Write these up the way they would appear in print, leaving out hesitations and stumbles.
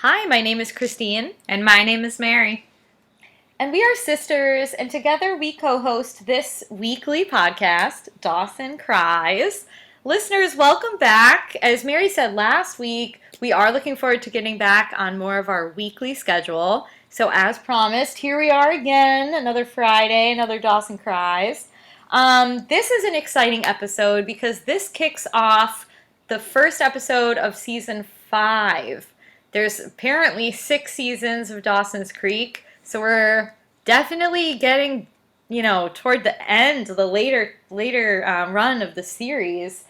Hi, my name is Christine, And my name is Mary. and we are sisters, and together we co host this weekly podcast, Dawson Cries. Listeners, welcome back. As Mary said last week, we are looking forward to getting back on more of our weekly schedule. So, as promised, here we are again, another Friday, another Dawson Cries. This is an exciting episode because this kicks off the first episode of season 5. There's apparently 6 seasons of Dawson's Creek, so we're definitely getting, toward the end, the later run of the series.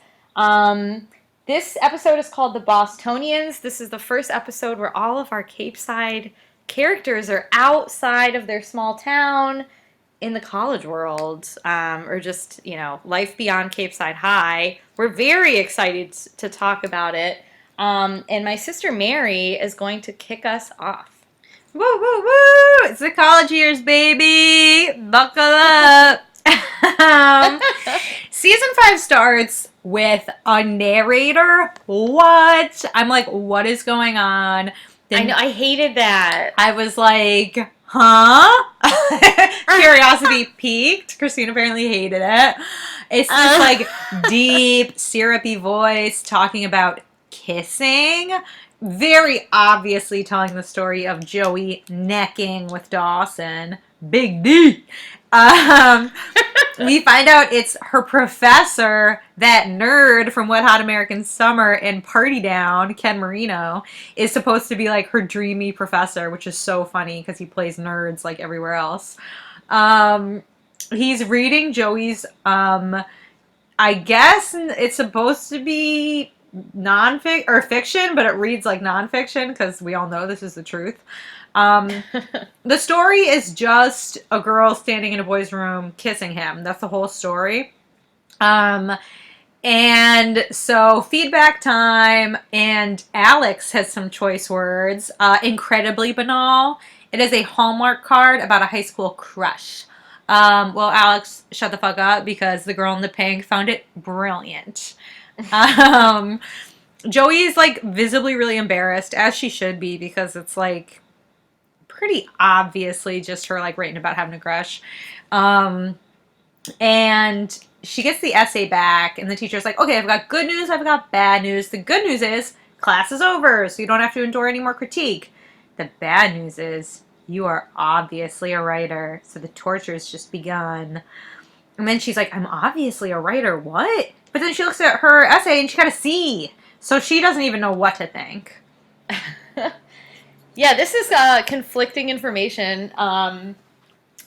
This episode is called The Bostonians. This is the first episode where all of our Cape Side characters are outside of their small town in the college world, or just, life beyond Cape Side High. We're very excited to talk about it. And my sister Mary is going to kick us off. Woo, woo, woo! It's the college years, baby! Buckle up! um, Season 5 starts with a narrator. What? I'm like, what is going on? I know, I hated that. I was like, huh? Curiosity peaked. Christine apparently hated it. It's this like deep, syrupy voice talking about kissing. Very obviously telling the story of Joey necking with Dawson. Big D. We find out it's her professor, that nerd from Wet Hot American Summer and Party Down, Ken Marino, is supposed to be like her dreamy professor, which is so funny because he plays nerds like everywhere else. He's reading Joey's, I guess it's supposed to be nonfiction or fiction, but it reads like nonfiction because we all know this is the truth. The story is just a girl standing in a boy's room kissing him. That's the whole story. And so feedback time, and Alex has some choice words. Incredibly banal. It is a Hallmark card about a high school crush. Well, Alex, shut the fuck up because the girl in the pink found it brilliant. Joey is like visibly really embarrassed, as she should be, because it's like pretty obviously just her like writing about having a crush. And she gets the essay back, and the teacher's like, okay, I've got good news, I've got bad news. The good news is class is over, so you don't have to endure any more critique. The bad news is you are obviously a writer, so the torture's just begun. And then she's like, I'm obviously a writer, what? But then she looks at her essay and she got a C. So she doesn't even know what to think. Yeah, this is conflicting information.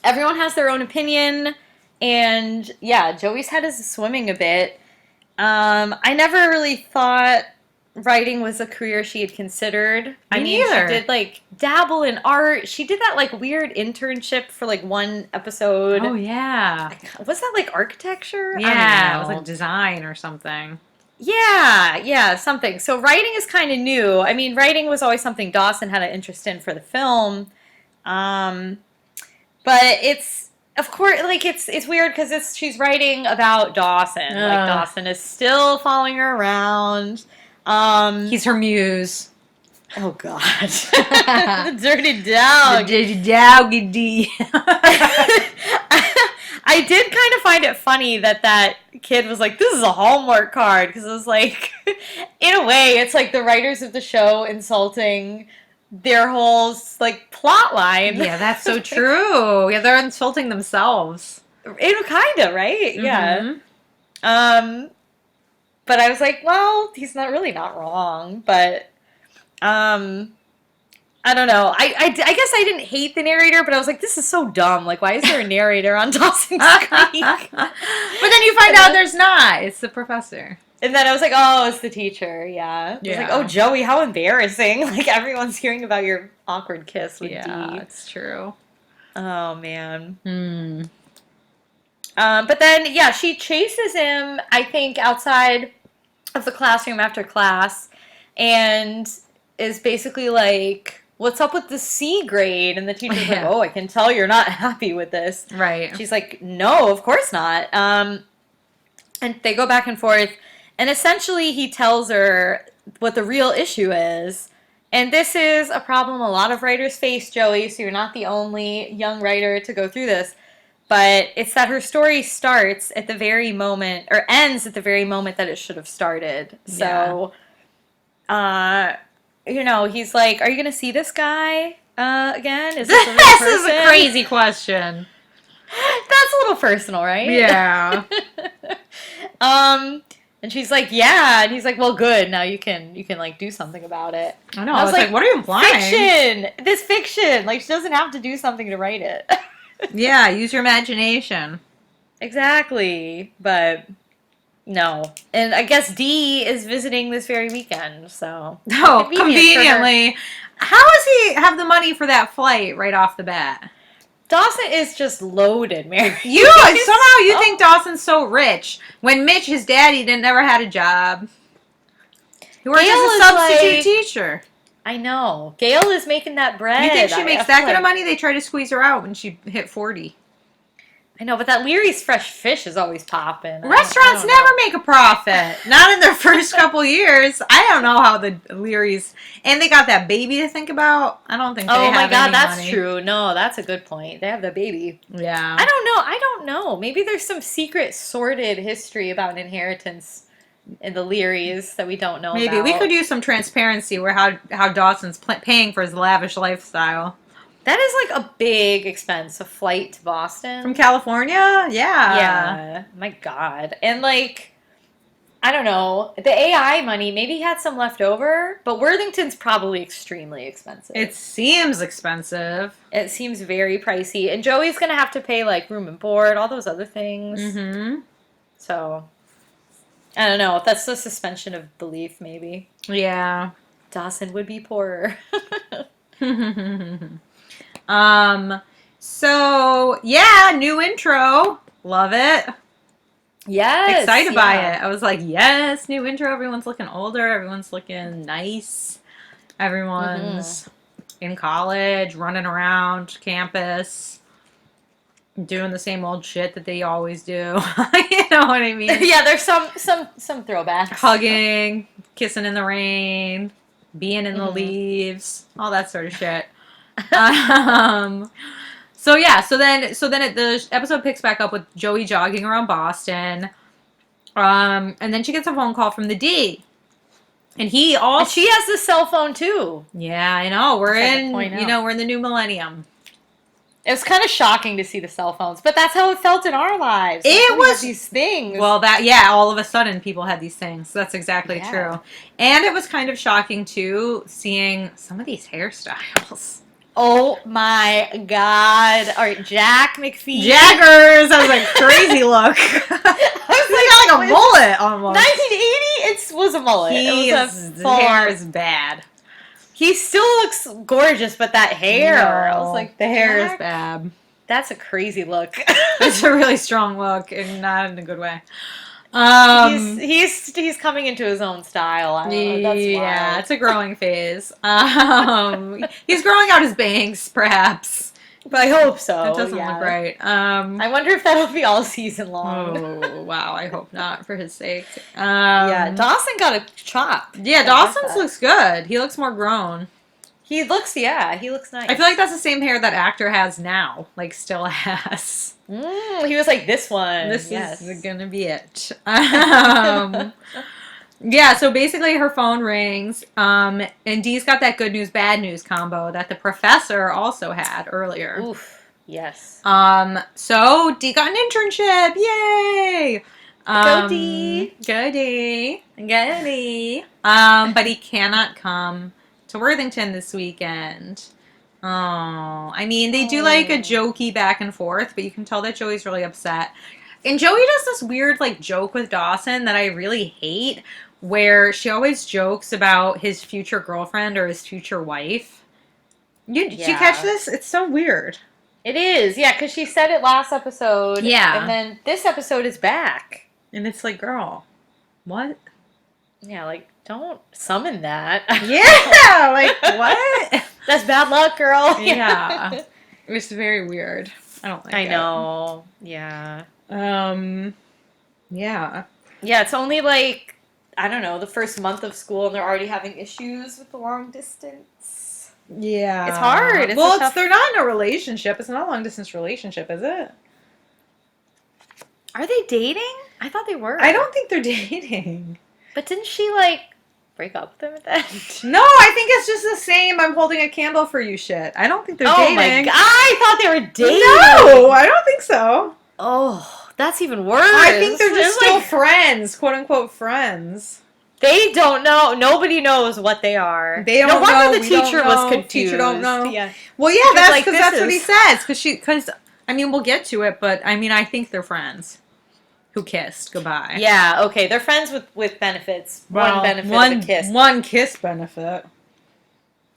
Everyone has their own opinion. And yeah, Joey's head is swimming a bit. I never really thought writing was a career she had considered. I mean, neither. she did like dabble in art. She did that like weird internship for like one episode. Oh, yeah. Was that like architecture? Yeah, I it don't was know. like design or something. Yeah, something. So writing is kind of new. I mean, writing was always something Dawson had an interest in for the film. Um, but it's of course like it's weird because it's she's writing about Dawson. Like Dawson is still following her around. He's her muse. Oh God, the dirty dog. The doggy. I did kind of find it funny that kid was like, this is a Hallmark card. Because it was like, in a way, it's like the writers of the show insulting their whole, like, plot line. Yeah, that's so true. Yeah, they're insulting themselves. It kind of, right? Mm-hmm. Yeah. But I was like, well, he's not wrong. But, I don't know. I guess I didn't hate the narrator, but I was like, this is so dumb. Like, why is there a narrator on Dawson's Creek? But then you find out there's not. It's the professor. And then I was like, oh, it's the teacher. Yeah. I was like, oh, Joey, how embarrassing. Like, everyone's hearing about your awkward kiss with Yeah, D. it's true. Oh, man. Hmm. But then, yeah, she chases him, I think, outside of the classroom after class and is basically like, what's up with the C grade? And the teacher's like, oh, I can tell you're not happy with this. Right. She's like, no, of course not. And they go back and forth. And essentially he tells her what the real issue is. And this is a problem a lot of writers face, Joey, so you're not the only young writer to go through this. But it's that her story starts at the very moment, or ends at the very moment that it should have started. So, he's like, are you going to see this guy again? Is this a real person? This is a crazy question. That's a little personal, right? Yeah. And she's like, yeah. And he's like, well, good. Now you can like do something about it. I know. I was like, what are you implying? Fiction. This fiction. Like, she doesn't have to do something to write it. Yeah, use your imagination. Exactly. But no. And I guess Dee is visiting this very weekend, so. Oh, conveniently. How does he have the money for that flight right off the bat? Dawson is just loaded, Mary. Somehow you think Dawson's so rich when Mitch, his daddy, never had a job. He works as a substitute teacher. I know. Gail is making that bread. You think she makes that kind of money? They try to squeeze her out when she hit 40. I know, but that Leary's fresh fish is always popping. Restaurants never make a profit. Not in their first couple years. I don't know how the Leary's... And they got that baby to think about. I don't think they have any money. Oh my God, that's true. No, that's a good point. They have the baby. Yeah. I don't know. Maybe there's some secret, sordid history about inheritance in the Learys that we don't know about. Maybe. We could use some transparency where how Dawson's paying for his lavish lifestyle. That is like a big expense, a flight to Boston. From California? Yeah. Yeah. My God. And like, I don't know, the AI money, maybe he had some left over, but Worthington's probably extremely expensive. It seems expensive. It seems very pricey. And Joey's going to have to pay like room and board, all those other things. Mm-hmm. So, I don't know. That's the suspension of belief, maybe. Yeah. Dawson would be poorer. So, yeah, new intro. Love it. Yes. Excited by it. I was like, yes, new intro. Everyone's looking older. Everyone's looking nice. Everyone's in college, running around campus, doing the same old shit that they always do. You know what I mean? Yeah, there's some throwbacks. Hugging, kissing in the rain, being in the leaves, all that sort of shit. So then the episode picks back up with Joey jogging around Boston. And then she gets a phone call from the D. And she has the cell phone too. Yeah, I know. We're in the new millennium. It was kind of shocking to see the cell phones, but that's how it felt in our lives. It was these things. Well, all of a sudden people had these things. That's exactly true. And it was kind of shocking too, seeing some of these hairstyles. Oh my God. All right, Jack McPhee. Jaggers! That was a crazy look. He got like a mullet almost. 1980, it was a mullet. His hair is bad. He still looks gorgeous, but that hair. No, I was like, the hair is bad. That's a crazy look. It's a really strong look, and not in a good way. He's coming into his own style. I don't know. That's wild. It's a growing phase. He's growing out his bangs, perhaps. But I hope so. It doesn't look right. I wonder if that'll be all season long. Oh, wow. I hope not, for his sake. Dawson got a chop. Yeah, Dawson's looks good. He looks more grown. He looks nice. I feel like that's the same hair that actor has now. Like, still has. He was like, this one. This is gonna be it. Yeah, so basically her phone rings, and Dee's got that good news, bad news combo that the professor also had earlier. Oof, yes. So Dee got an internship, yay! Go Dee! Go Dee! Go Dee! But he cannot come to Worthington this weekend. Oh, I mean, they do like a jokey back and forth, but you can tell that Joey's really upset. And Joey does this weird, like, joke with Dawson that I really hate, where she always jokes about his future girlfriend or his future wife. Did you catch this? It's so weird. It is, yeah, because she said it last episode. Yeah. And then this episode is back. And it's like, girl, what? Yeah, like, don't summon that. Yeah, like, what? That's bad luck, girl. Yeah. It was very weird. I don't like it. I know. Yeah. Yeah. Yeah, it's only like, I don't know, the first month of school and they're already having issues with the long distance. Yeah. It's hard. They're not in a relationship. It's not a long distance relationship, is it? Are they dating? I thought they were. I don't think they're dating. But didn't she, like, break up with him at the end? No, I think it's just the same I'm holding a candle for you shit. I don't think they're dating. Oh my god, I thought they were dating. No, I don't think so. Oh, that's even worse. I think they're just still like, friends, quote unquote friends. They don't know. Nobody knows what they are. They don't no wonder know. the teacher was confused. Teacher don't know. Yeah. Well, yeah, that's like, because that's what he says. Because I mean, we'll get to it, but I mean, I think they're friends who kissed goodbye. Yeah. Okay, they're friends with benefits. Well, one benefit of a kiss. One kiss benefit.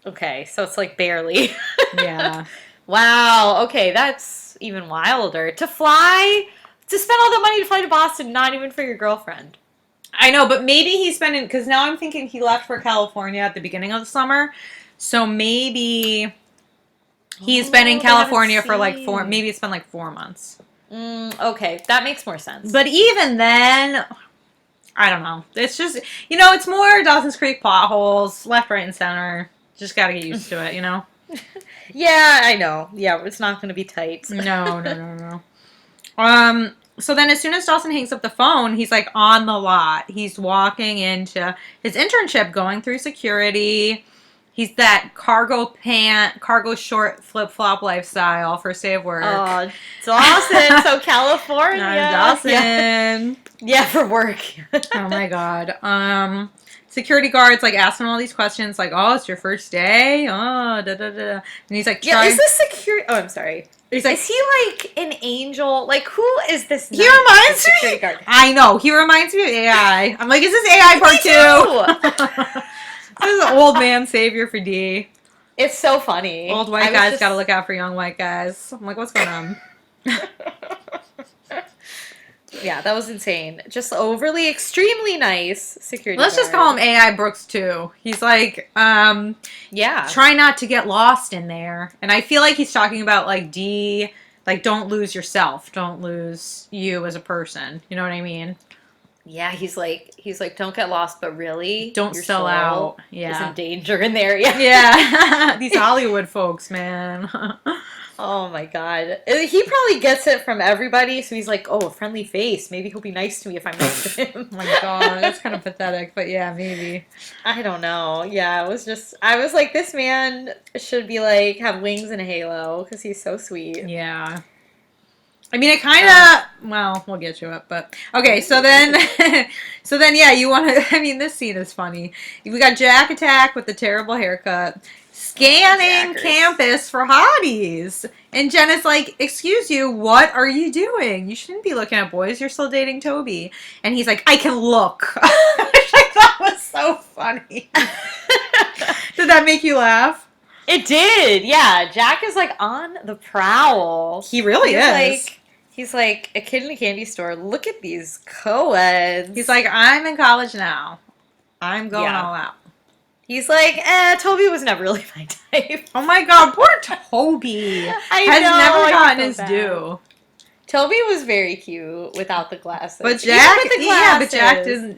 Okay, so it's like barely. Yeah. Wow. Okay, that's even wilder. To spend all that money to fly to Boston, not even for your girlfriend. I know, but maybe he's spending, because now I'm thinking he left for California at the beginning of the summer, so maybe he's been in California for like maybe it's been like 4 months. Okay, that makes more sense. But even then, I don't know. It's just, it's more Dawson's Creek potholes, left, right, and center. Just got to get used to it, Yeah, I know. Yeah, it's not going to be tight. No. So then as soon as Dawson hangs up the phone, he's like on the lot. He's walking into his internship, going through security. He's that cargo short flip-flop lifestyle, first day of work. Oh, Dawson, so California. Dawson. Yeah, for work. Oh my god. Security guards like asking all these questions like, oh, it's your first day? Oh, da da da. And he's like, yeah, is this security? Oh, I'm sorry. He's like, is he like an angel? Like, who is this? He reminds me. Guard? I know. He reminds me of AI. I'm like, is this AI part 2? This is an old man savior for D. It's so funny. Old white guys gotta look out for young white guys. I'm like, what's going on? Yeah, that was insane. Just overly, extremely nice security Let's just call him AI Brooks too. He's like, yeah, try not to get lost in there. And I feel like he's talking about like D, like don't lose yourself, don't lose you as a person. You know what I mean? Yeah, he's like, don't get lost, but really, don't sell out. Yeah, is in danger in there. Yeah, yeah. These Hollywood folks, man. Oh my god, he probably gets it from everybody. So he's like, oh, a friendly face. Maybe he'll be nice to me if I'm nice to him. Oh my god, that's kind of pathetic, but yeah, maybe. I don't know. Yeah, I was like, this man should be like have wings and a halo because he's so sweet. Yeah. I mean, it kind of, well, we'll get to it, but, okay, so then, yeah, you want to, I mean, this scene is funny. We got Jack Attack with the terrible haircut, scanning campus for hotties, and Jen is like, excuse you, what are you doing? You shouldn't be looking at boys, you're still dating Toby. And he's like, I can look, which I thought was so funny. Did that make you laugh? It did, yeah. Jack is like on the prowl. He really is. He's like a kid in a candy store. Look at these co-eds. He's like, I'm in college now. I'm going all out. He's like, Toby was never really my type. Oh my god, poor Toby. Has never gotten his due. Toby was very cute without the glasses. But Jack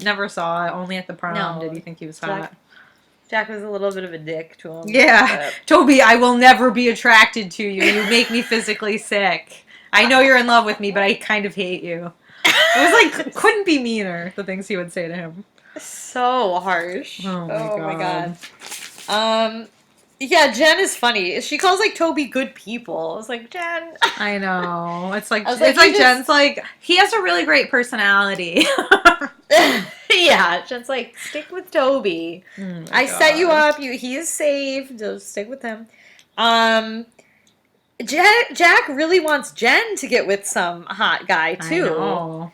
never saw it. Only at the prom did he think he was hot. Jack was a little bit of a dick to him. Yeah. Toby, I will never be attracted to you. You make me physically sick. I know you're in love with me, but I kind of hate you. It was like, couldn't be meaner, the things he would say to him. So harsh. Oh my god. Yeah, Jen is funny. She calls like Toby good people. I was like, Jen. I know. It's like Jen's like, he has a really great personality. Yeah, Jen's like, stick with Toby. I set you up. He is safe. Just stick with him. Jack really wants Jen to get with some hot guy too. I know.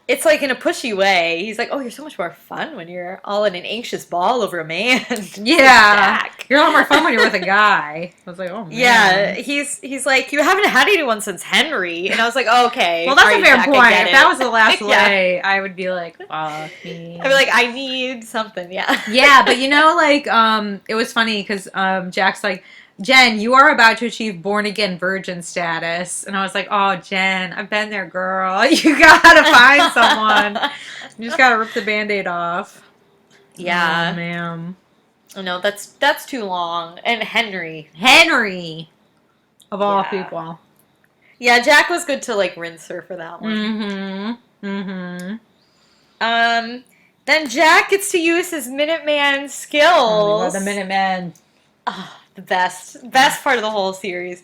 It's like in a pushy way. He's like, oh, you're so much more fun when you're all in an anxious ball over a man. Yeah. Jack. You're a lot more fun when you're with a guy. I was like, oh, man. Yeah. He's like, you haven't had anyone since Henry. And I was like, oh, okay. Well, that's a fair point. If that was the last way, I would be like, fuck me. I'd be like, I need something. Yeah. Yeah, but like, it was funny because Jack's like, Jen, you are about to achieve born-again virgin status. And I was like, oh, Jen, I've been there, girl. You gotta find someone. You just gotta rip the Band-Aid off. Oh, Yeah. man. No, that's too long. And Henry. Henry, of all Yeah. people. Yeah, Jack was good to, like, rinse her for that one. Mm-hmm. Mm-hmm. Then Jack gets to use his Minuteman Oh, skills. the Minutemen. Oh, the best part of the whole series.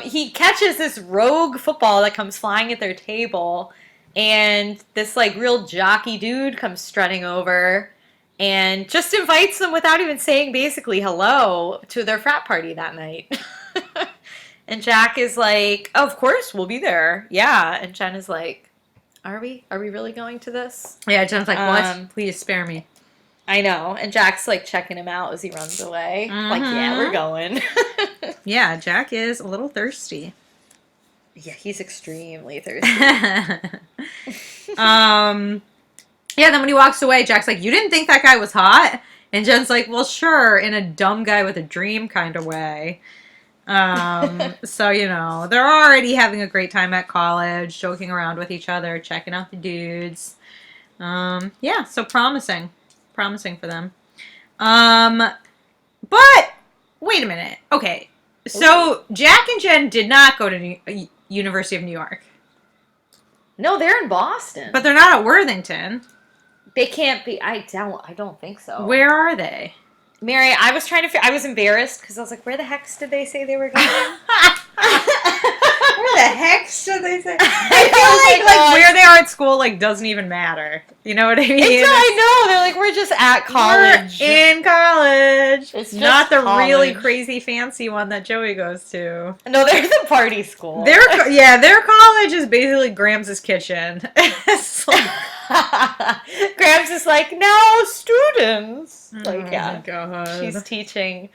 He catches this rogue football that comes flying at their table, and this like real jockey dude comes strutting over and just invites them without even saying basically hello to their frat party that night. And Jack is like, oh, of course we'll be there. Yeah. And Jen is like, are we? Are we really going to this? Yeah, Jen's like, what? Please spare me. I know. And Jack's like checking him out as he runs away. Like, yeah, we're going. Yeah, Jack is a little thirsty. Yeah, he's extremely thirsty. Yeah, then when he walks away, Jack's like, you didn't think that guy was hot? And Jen's like, well, sure, in a dumb guy with a dream kind of way. So, you know, they're already having a great time at college, joking around with each other, checking out the dudes. Yeah, so promising. Promising for them. But, wait a minute. Okay, so Jack and Jen did not go to University of New York. No, they're in Boston. But they're not at Worthington. They can't be. I don't think so. Where are they? Mary, I was trying to I was embarrassed because I was like, where the heck did they say they were going? Where the heck should they say? I feel like where they are at school like doesn't even matter. You know what I mean? I know. They're like, we're just at college. We're in college. It's just not the college. really crazy fancy one that Joey goes to. No, they're the party school. Their college is basically Grams's kitchen. It's like, Grams is like, now students. Like, oh yeah. my God. She's teaching.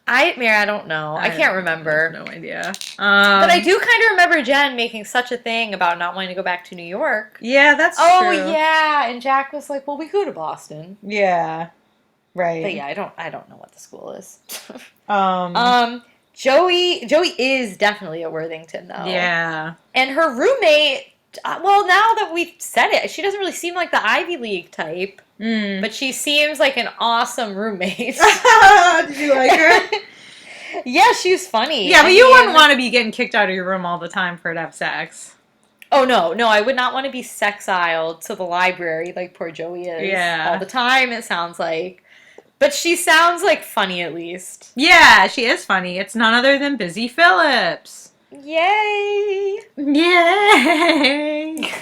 Mary, I don't know. I can't remember. No idea. But I do kind of remember Jen making such a thing about not wanting to go back to New York. Yeah, that's true. Oh, yeah. And Jack was like, well, we go to Boston. Yeah. Right. But yeah, I don't know what the school is. Joey is definitely at Worthington, though. Yeah. And her roommate, well, now that we've said it, she doesn't really seem like the Ivy League type. But she seems like an awesome roommate. Did you like her? Yeah, she's funny. Yeah, but you wouldn't want to be getting kicked out of your room all the time for her to have sex. Oh, no, I would not want to be sexiled to the library like poor Joey is all the time, it sounds like. But she sounds like funny at least. Yeah, she is funny. It's none other than Busy Phillips. Yay! Yay!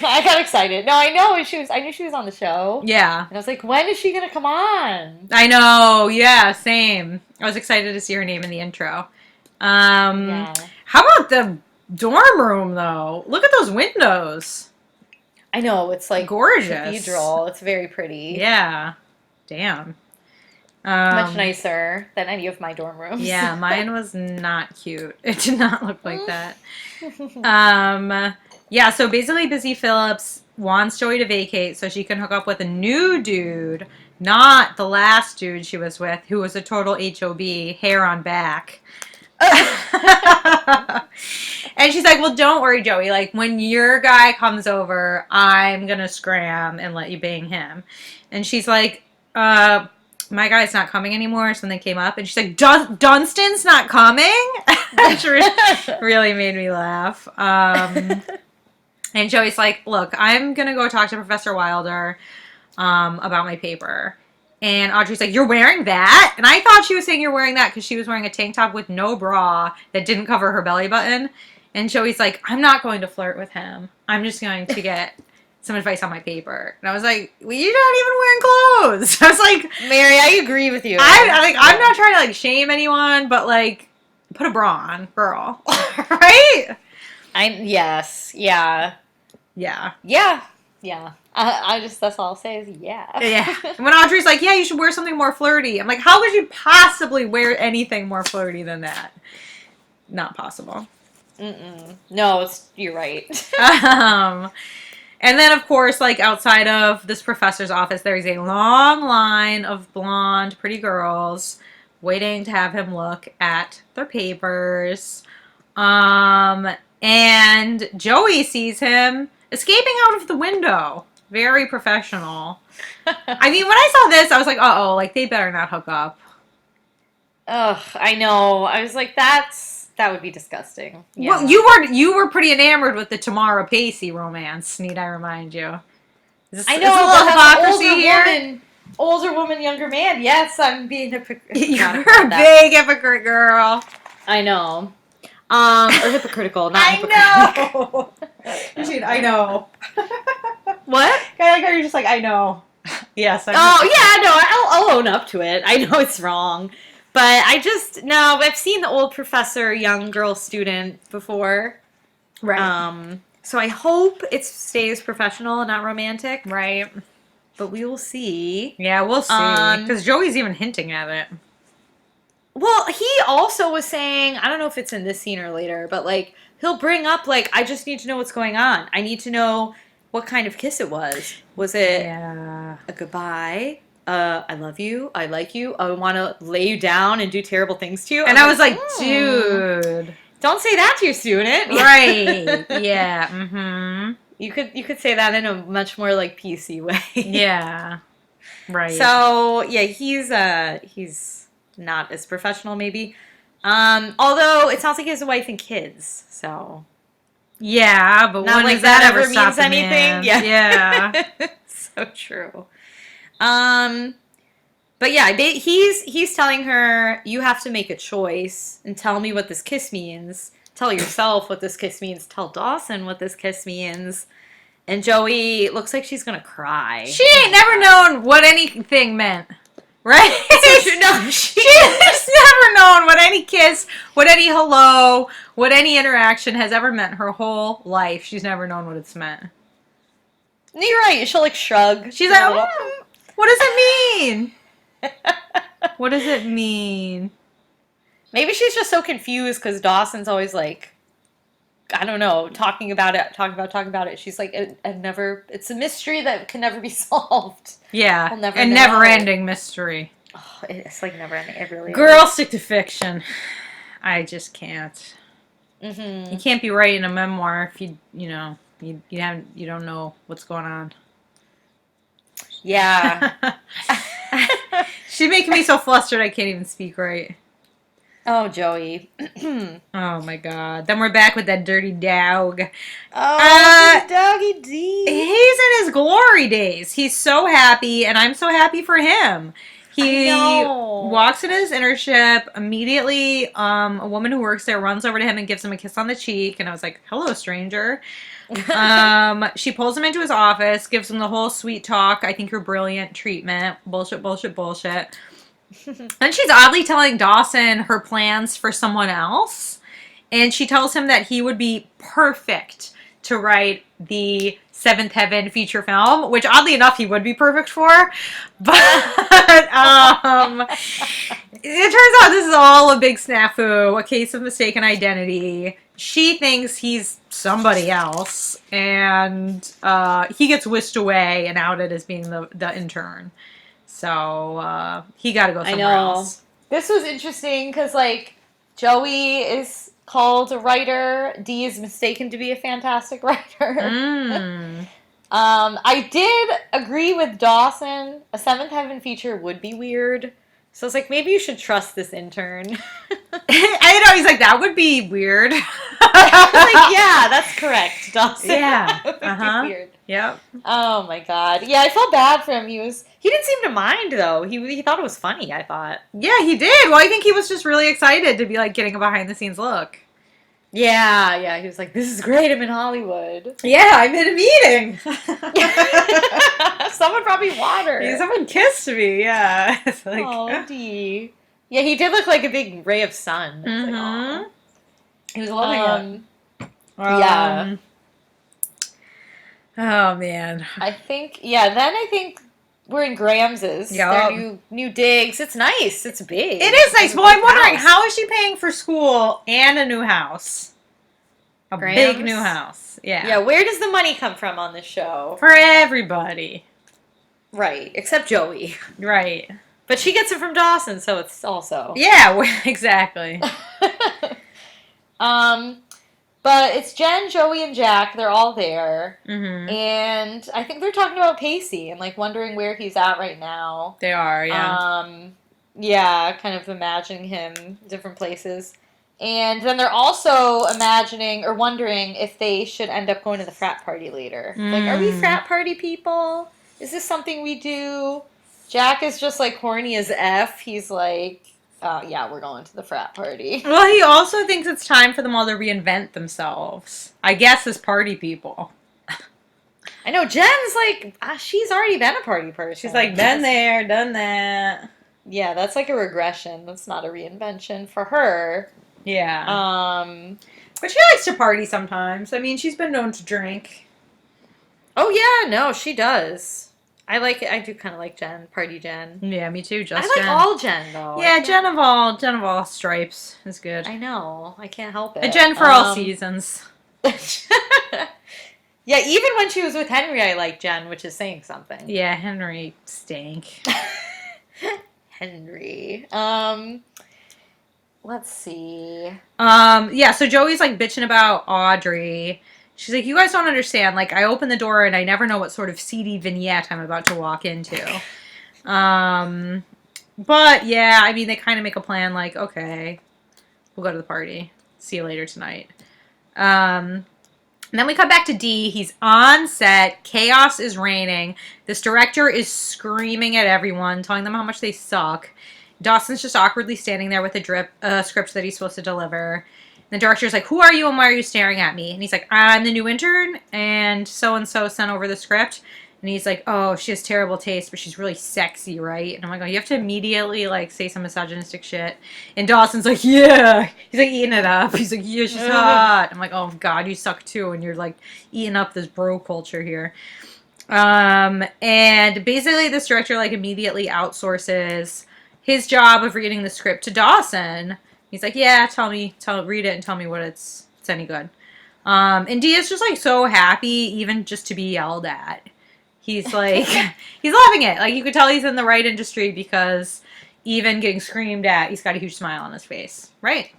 I got excited. No, I knew she was on the show. Yeah. And I was like, when is she gonna come on? I know, yeah, same. I was excited to see her name in the intro. Yeah. How about the dorm room, though? Look at those windows. I know, it's like gorgeous. Cathedral. It's very pretty. Yeah. Damn. Much nicer than any of my dorm rooms. Yeah, mine was not cute. It did not look like that. Yeah, so basically Busy Phillips wants Joey to vacate so she can hook up with a new dude, not the last dude she was with, who was a total HOB, hair on back. And she's like, well, don't worry, Joey. Like, when your guy comes over, I'm going to scram and let you bang him. And she's like, my guy's not coming anymore. Something came up. And she's like, Dunstan's not coming? Which really made me laugh. And Joey's like, look, I'm going to go talk to Professor Wilder about my paper. And Audrey's like, you're wearing that? And I thought she was saying you're wearing that because she was wearing a tank top with no bra that didn't cover her belly button. And Joey's like, I'm not going to flirt with him. I'm just going to get some advice on my paper. And I was like, well, you're not even wearing clothes. I was like, Mary, I agree with you. I'm not trying to like shame anyone, but like, put a bra on, girl. Right? Yes. Yeah. Yeah. Yeah. Yeah. I just, that's all I'll say is yeah. Yeah. And when Audrey's like, yeah, you should wear something more flirty. I'm like, how would you possibly wear anything more flirty than that? Not possible. No, you're right. And then, of course, like outside of this professor's office, there is a long line of blonde, pretty girls waiting to have him look at their papers. And Joey sees him escaping out of the window. Very professional. I mean, when I saw this, I was like, uh-oh, like, they better not hook up. Ugh, I know. I was like, that would be disgusting. Yeah. Well, you were pretty enamored with the Tamara Pacey romance, need I remind you. I know, a little hypocrisy here. Older woman, younger man. Yes, I'm being hypocritical. You're a big hypocrite, girl. I know. Or hypocritical, not hypocritical. I know. What? I like how you're just like, I know. Yes. Yeah, no, I'll own up to it. I know it's wrong. But I've seen the old professor, young girl student before. Right. So I hope it stays professional and not romantic. Right. But we will see. Yeah, we'll see. Because Joey's even hinting at it. Well, he also was saying, I don't know if it's in this scene or later, but, like, he'll bring up, like, I just need to know what's going on. I need to know what kind of kiss it was. Was it a goodbye? I love you. I like you. I want to lay you down and do terrible things to you. And I was like, dude. Don't say that to your student. Right. Yeah. Mm-hmm. You could say that in a much more, like, PC way. Yeah. Right. So, yeah, he's not as professional, maybe. Although it sounds like he has a wife and kids, so. Yeah, but not when like does that ever means anything. Yeah. So true. But yeah, he's telling her, you have to make a choice and tell me what this kiss means. Tell yourself what this kiss means. Tell Dawson what this kiss means. And Joey looks like she's gonna cry. She ain't never known what anything meant. Right? No, she's never known what any kiss, what any hello, what any interaction has ever meant her whole life. She's never known what it's meant. You're right. She'll like shrug. She's like, what does it mean? What does it mean? Maybe she's just so confused because Dawson's always like, I don't know, talking about it. She's like, it's a mystery that can never be solved. Yeah, we'll never a never-ending mystery. Oh, it's like never-ending. It really Girl, is. stick to fiction. I just can't. Mm-hmm. You can't be writing a memoir if you don't know what's going on. Yeah. She's making me so flustered I can't even speak right. Oh, Joey. Oh, my God. Then we're back with that dirty dog. Oh, Doggy D. He's in his glory days. He's so happy, and I'm so happy for him. He walks in his internship. Immediately, a woman who works there runs over to him and gives him a kiss on the cheek. And I was like, hello, stranger. She pulls him into his office, gives him the whole sweet talk. I think you're brilliant treatment. Bullshit, bullshit, bullshit. And she's oddly telling Dawson her plans for someone else. And she tells him that he would be perfect to write the Seventh Heaven feature film, which oddly enough he would be perfect for. But it turns out this is all a big snafu, a case of mistaken identity. She thinks he's somebody else, and he gets whisked away and outed as being the intern. So he got to go somewhere else. This was interesting because, like, Joey is called a writer. Dee is mistaken to be a fantastic writer. I did agree with Dawson. A Seventh Heaven feature would be weird. So I was like, maybe you should trust this intern. I know, he's like, that would be weird. I was like, yeah, that's correct, Dawson. Yeah. That would be weird. Yep. Oh my God. Yeah, I felt bad for him. He didn't seem to mind though. He thought it was funny, I thought. Yeah, he did. Well, I think he was just really excited to be like getting a behind the scenes look. Yeah, he was like, this is great, I'm in Hollywood. Yeah, I'm in a meeting. Someone brought me water. Yeah, someone kissed me, yeah. It's like, oh, Dee. Yeah, he did look like a big ray of sun. Mm-hmm. Like, he was loving it. Yeah. Oh, man. I think we're in Grahams's. Yep. Their new digs. It's nice. It's big. It is nice. Well, I'm wondering, how is she paying for school and a new house? A Graham's? big new house. Yeah. Yeah, where does the money come from on this show? For everybody. Right, except Joey. Right. But she gets it from Dawson, so it's also... Yeah, exactly. But it's Jen, Joey, and Jack. They're all there. Mm-hmm. And I think they're talking about Pacey and, like, wondering where he's at right now. They are, yeah. Yeah, kind of imagining him different places. And then they're also imagining or wondering if they should end up going to the frat party later. Like, are we frat party people? Is this something we do? Jack is just, like, horny as F. He's like, yeah, we're going to the frat party. Well, he also thinks it's time for them all to reinvent themselves. I guess as party people. I know, Jen's like, she's already been a party person. She's like, been there, done that. Yeah, that's like a regression. That's not a reinvention for her. Yeah. But she likes to party sometimes. I mean, she's been known to drink. Oh, yeah, no, she does. I like it. I do kind of like Jen, party Jen. Yeah, me too. Just I like Jen. all Jen though. Yeah, Jen of all stripes is good. I know. I can't help it. A Jen for all seasons. Yeah, even when she was with Henry, I liked Jen, which is saying something. Yeah, Henry stank. Henry. Let's see. Yeah, so Joey's like bitching about Audrey. She's like, you guys don't understand. Like, I open the door and I never know what sort of seedy vignette I'm about to walk into. But yeah, I mean, they kind of make a plan like, okay, we'll go to the party. See you later tonight. And then we come back to D. He's on set. Chaos is reigning. This director is screaming at everyone, telling them how much they suck. Dawson's just awkwardly standing there with a script that he's supposed to deliver. And the director's like, who are you and why are you staring at me? And he's like, I'm the new intern, and so-and-so sent over the script. And he's like, oh, she has terrible taste, but she's really sexy, right? And I'm like, oh, you have to immediately, like, say some misogynistic shit. And Dawson's like, yeah. He's, like, eating it up. He's like, yeah, she's hot. I'm like, oh, God, you suck, too. And you're, like, eating up this bro culture here. And basically this director, like, immediately outsources his job of reading the script to Dawson. He's like, yeah, read it and tell me what it's any good. And D is just, like, so happy even just to be yelled at. He's like, he's loving it. Like, you could tell he's in the right industry because even getting screamed at, he's got a huge smile on his face. Right.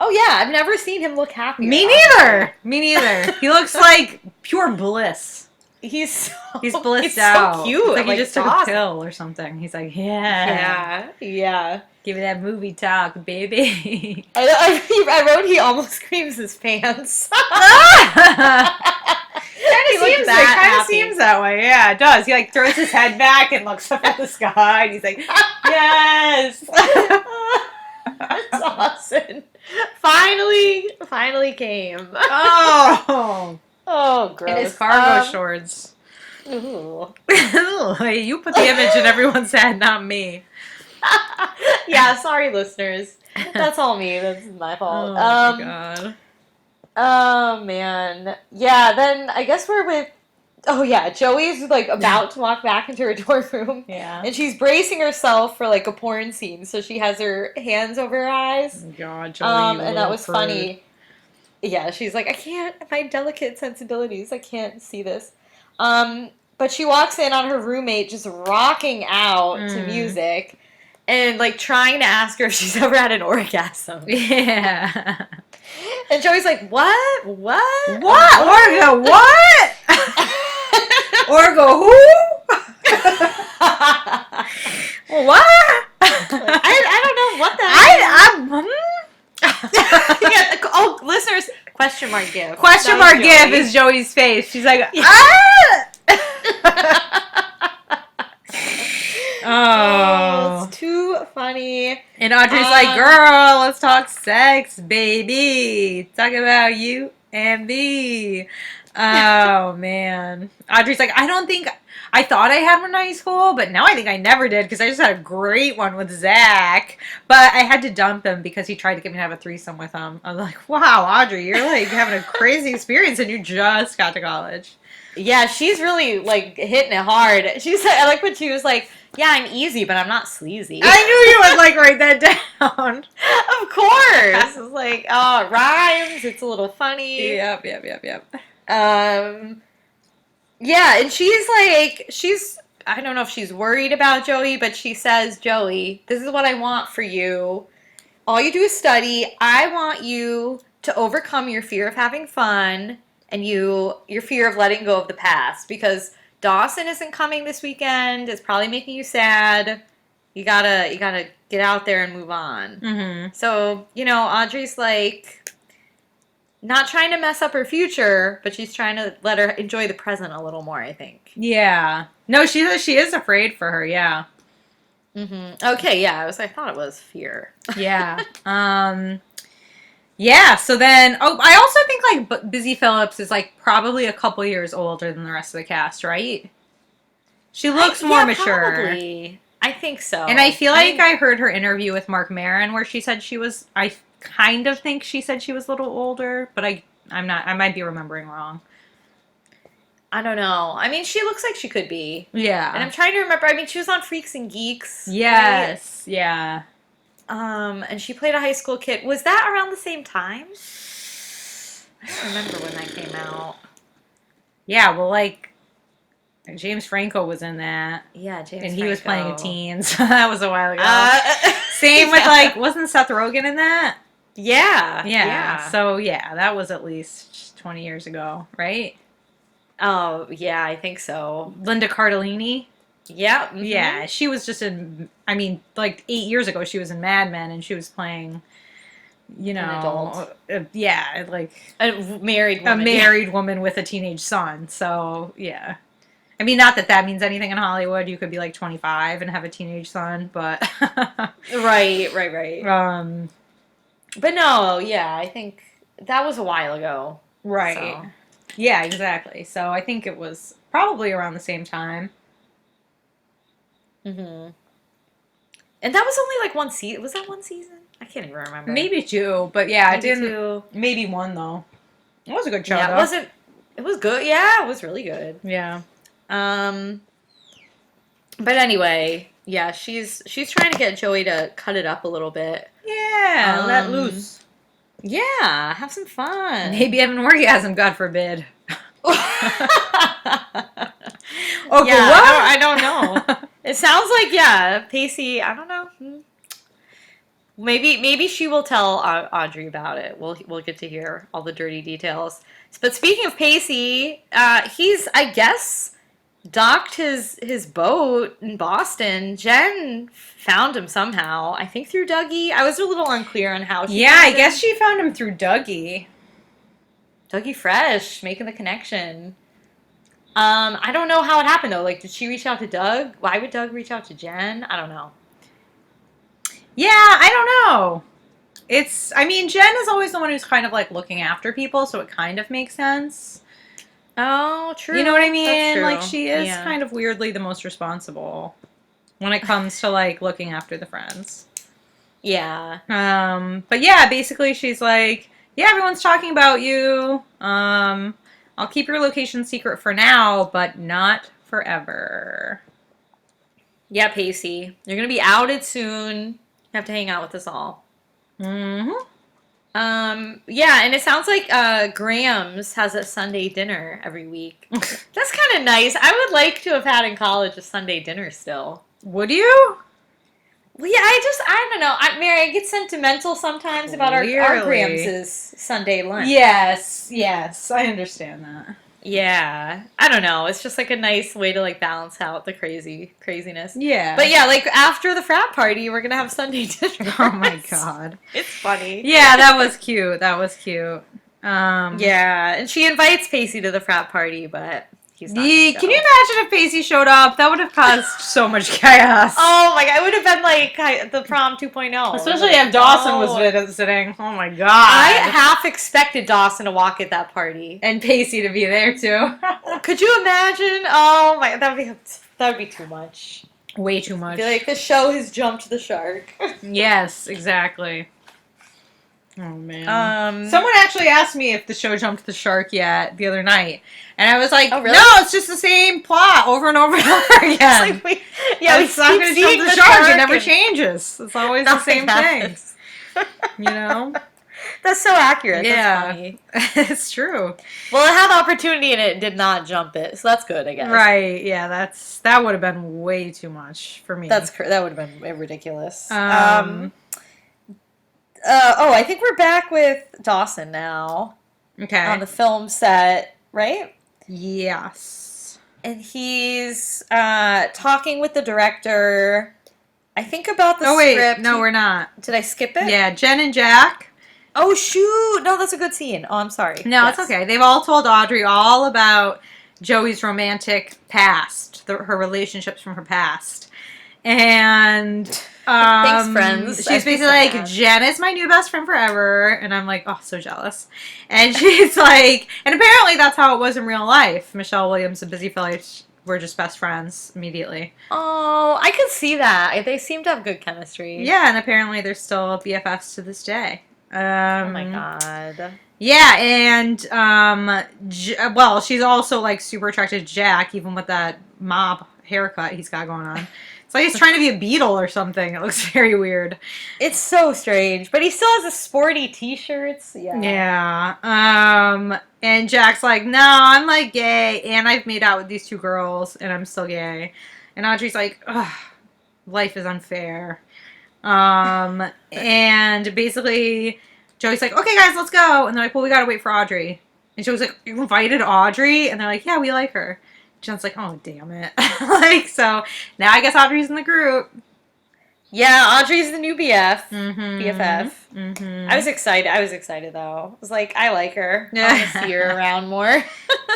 Oh, yeah. I've never seen him look happy. Me neither. Me neither. He looks like pure bliss. He's blissed out. So cute. It's like he just took a Dawson. pill or something. He's like, yeah. Yeah. Give me that movie talk, baby. I wrote he almost screams his pants. Kind of seems that way. Yeah, it does. He like throws his head back and looks up at the sky, and he's like, "Yes." Dawson finally came. Oh, gross. In his cargo shorts. Ooh. You put the image in everyone's head, not me. Yeah, sorry, listeners. That's all me. That's my fault. Oh my God. Oh man. Yeah, then I guess we're with Joey's like about to walk back into her dorm room. Yeah. And she's bracing herself for like a porn scene, so she has her hands over her eyes. Oh God, Joey. And that was funny. Yeah, she's like, I can't, my delicate sensibilities, I can't see this. But she walks in on her roommate just rocking out to music and like trying to ask her if she's ever had an orgasm. Yeah. And Joey's like, what? What? Orga, what? Orga who? What? I don't know what that is. Oh, listeners, question mark give. Question mark give is Joey's face. She's like, ah! Oh, it's too funny. And Audrey's like, girl, let's talk sex, baby. Talk about you and me. Oh, man. Audrey's like, I thought I had one in high school, but now I think I never did because I just had a great one with Zach. But I had to dump him because he tried to get me to have a threesome with him. I was like, wow, Audrey, you're like having a crazy experience and you just got to college. Yeah, she's really like hitting it hard. I like when she was like, yeah, I'm easy, but I'm not sleazy. I knew you would like write that down. Of course. It's like, it rhymes. It's a little funny. Yep. Yeah, and she's I don't know if she's worried about Joey, but she says, Joey, this is what I want for you. All you do is study. I want you to overcome your fear of having fun and your fear of letting go of the past, because Dawson isn't coming this weekend. It's probably making you sad. You gotta get out there and move on. Mm-hmm. So, Audrey's like not trying to mess up her future, but she's trying to let her enjoy the present a little more, I think. Yeah. No, she is afraid for her, yeah. Mm-hmm. Okay, yeah, I thought it was fear. Yeah. Yeah, so then, I also think, like, Busy Phillips is, like, probably a couple years older than the rest of the cast, right? She looks more mature. Probably. I think so. And I feel like I heard her interview with Mark Maron where she said I kind of think she said she was a little older, but I might be remembering wrong. I don't know. I mean, she looks like she could be. Yeah. And I'm trying to remember. I mean, she was on Freaks and Geeks. Yes. Right? Yeah. And she played a high school kid. Was that around the same time? I don't remember when that came out. Yeah, well, like, James Franco was in that. Yeah, James Franco. And he was playing a teen, so that was a while ago. Same with, like, wasn't Seth Rogen in that? Yeah. Yeah. So, yeah, that was at least 20 years ago, right? Oh, yeah, I think so. Linda Cardellini? Yeah. Mm-hmm. Yeah, she was just in, I mean, like 8 years ago, she was in Mad Men, and she was playing, an adult. like a married woman with a teenage son. So, yeah. I mean, not that means anything in Hollywood. You could be like 25 and have a teenage son, but right. But no, yeah, I think that was a while ago. Right. So. Yeah, exactly. So I think it was probably around the same time. Mm-hmm. And that was only like one season. Was that one season? I can't even remember. Maybe two, but yeah, Maybe I didn't. Two. Maybe one though. It was a good show. Yeah, though. It was good. Yeah, it was really good. Yeah. But anyway, yeah, she's trying to get Joey to cut it up a little bit. Yeah, let loose. Yeah, have some fun. Maybe have an orgasm, God forbid. Okay, yeah, what? I don't know. It sounds like, Pacey, I don't know. Maybe she will tell Audrey about it. We'll get to hear all the dirty details. But speaking of Pacey, he's, I guess, docked his boat in Boston. Jen found him somehow. I think through Dougie. I was a little unclear on how she found him. Guess she found him through Dougie. Dougie Fresh, making the connection. I don't know how it happened, though. Like, did she reach out to Doug? Why would Doug reach out to Jen? I don't know. Yeah, I don't know. Jen is always the one who's kind of, like, looking after people, so it kind of makes sense. Oh, true. You know what I mean? That's true. Like, she is kind of weirdly the most responsible when it comes to, like, looking after the friends. Yeah. But yeah, basically she's like, yeah, everyone's talking about you. I'll keep your location secret for now, but not forever. Yeah, Pacey. You're going to be outed soon. You have to hang out with us all. Mm-hmm. Yeah, and it sounds like Graham's has a Sunday dinner every week. That's kind of nice. I would like to have had in college a Sunday dinner still. Would you? Well, yeah, I don't know. Mary, I get sentimental sometimes about our Graham's Sunday lunch. Yes, I understand that. Yeah, I don't know. It's just like a nice way to like balance out the craziness. Yeah. But yeah, like after the frat party, we're gonna have Sunday dinner. Oh my god. It's funny. Yeah, that was cute. Yeah, and she invites Pacey to the frat party, but he's not. Can you imagine if Pacey showed up? That would have caused so much chaos. Oh my god, it would have been like the prom 2.0. Especially if Dawson was visiting. Oh my god. I half expected Dawson to walk at that party. And Pacey to be there too. Could you imagine? Oh my, that would be too much. Way too much. I feel like the show has jumped the shark. Yes, exactly. Oh man. Someone actually asked me if the show jumped the shark yet the other night, and I was like, "Oh, really? No, it's just the same plot over and over and over again." It's like it's not going to jump the shark. It never changes. It's always the same thing. You know. That's so accurate. Yeah. That's funny. It's true. Well, it had the opportunity and it did not jump it, so that's good, I guess. Right, yeah, that would have been way too much for me. That would have been ridiculous. Um, I think we're back with Dawson now okay. on the film set, right? Yes. And he's talking with the director, I think, about the Oh, wait, script. no, we're not. Did I skip it? Yeah, Jen and Jack. Oh, shoot. No, that's a good scene. Oh, I'm sorry. No, Yes. it's okay. They've all told Audrey all about Joey's romantic past, her relationships from her past. And Thanks, friends. she's I'd be basically so like, mad. Jen is my new best friend forever. And I'm like, oh, so jealous. And she's like, and apparently that's how it was in real life. Michelle Williams and Busy Phillips were just best friends immediately. Oh, I could see that. They seem to have good chemistry. Yeah, and apparently they're still BFFs to this day. Oh my god. Yeah, and well, she's also like super attracted to Jack, even with that mob haircut he's got going on. It's like he's trying to be a beetle or something. It looks very weird. It's so strange, but he still has a sporty t-shirts. Yeah. Yeah. And Jack's like, no, I'm like gay, and I've made out with these two girls, and I'm still gay. And Audrey's like, ugh, life is unfair. And basically, Joey's like, okay, guys, let's go. And they're like, well, we gotta wait for Audrey. And Joey's like, you invited Audrey? And they're like, yeah, we like her. Jen's like, oh, damn it. Like, so now I guess Audrey's in the group. Yeah, Audrey's the new BF. Mm-hmm. BFF. Mm-hmm. I was excited though. I was like, I like her. I Yeah. want to see her around more.